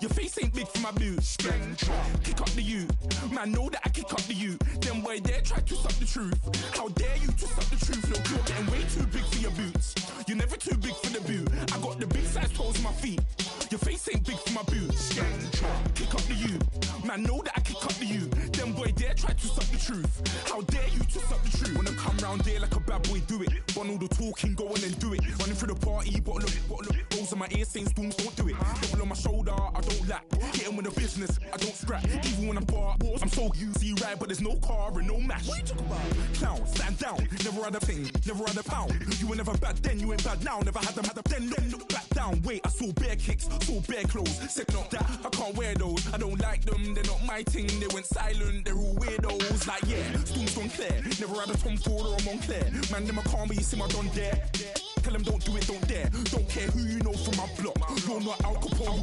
Speaker 13: Your face ain't big for my boots. Kick up the you. Man, know that I kick up the you. Them boy there try to suck the truth. How dare you to suck the truth? Look, you're getting way too big for your boots. You're never too big for the boot. I got the big size toes on my feet. Your face ain't big for my boots. Kick up the you. Man, know that I kick up the you. Them boy there try to suck the truth. How dare you to suck the truth? When I come round there like a bad boy, do it. Want all the talking, go on and do it. Running through the party, bottle up. Rolls in my ear saying storms, don't do it. Double on my shoulder, I don't lack. Getting with the business, I don't scrap. Even when I'm bar, I'm so easy right, but there's no car and no match. What you talk about? Clown, stand down. Never had a thing, never had a pound. You were never bad then, you ain't bad now. Never had a then, look back down. Wait, I saw bare kicks, saw bare clothes. Said not that, I can't wear those. I don't like them, they're not my thing. They went silent, they're all weirdos. Like yeah, storms gone clear. Never had a Tom Ford or a Montclair. Man, them I can't be, you see my done there. Tell them don't do it, don't dare. Don't care who you know from my block. You're not Al Capone,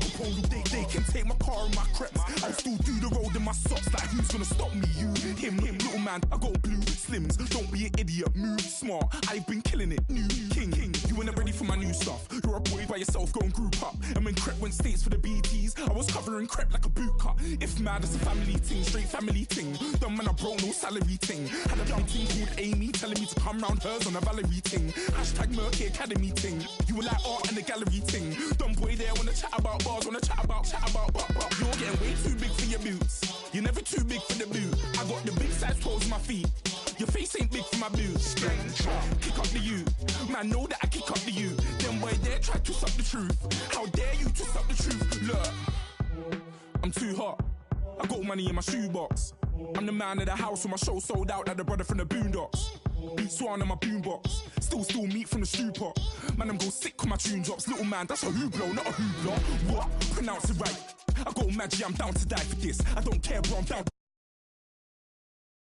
Speaker 13: they can take my car and my creps. I'll still do the road in my socks. Like who's gonna stop me? You, him, little man. I got blue slims. Don't be an idiot, move smart. I've been killing it, new king. You were never ready for my new stuff. You're a boy by yourself, go and group up. And when Crep went states for the BTs, I was covering Crep like a boot cut. If mad, it's a family thing, straight family thing. Dumb man, I broke no salary thing. Had a young thing called Amy telling me to come round hers on a Valerie thing. Hashtag Murky Academy thing. You were like art and the gallery thing. Dumb boy there wanna chat about bars, wanna chat about. You're getting way too big for your boots. You're never too big for the boot. I got the big size toes on my feet. Your face ain't big for my boots. Kick up the you. Man, know that I kick up the you. Them boy there try to suck the truth. How dare you to suck the truth? Look, I'm too hot. I got money in my shoebox. I'm the man of the house when my show sold out like the brother from the Boondocks. Beat Swan in my boombox. Still meat from the stew pot. Man, I'm go sick when my tune drops. Little man, that's a hooplo, not a hoopla. What? Pronounce it right. I got Maggie, I'm down to die for this. I don't care, bro, I'm down.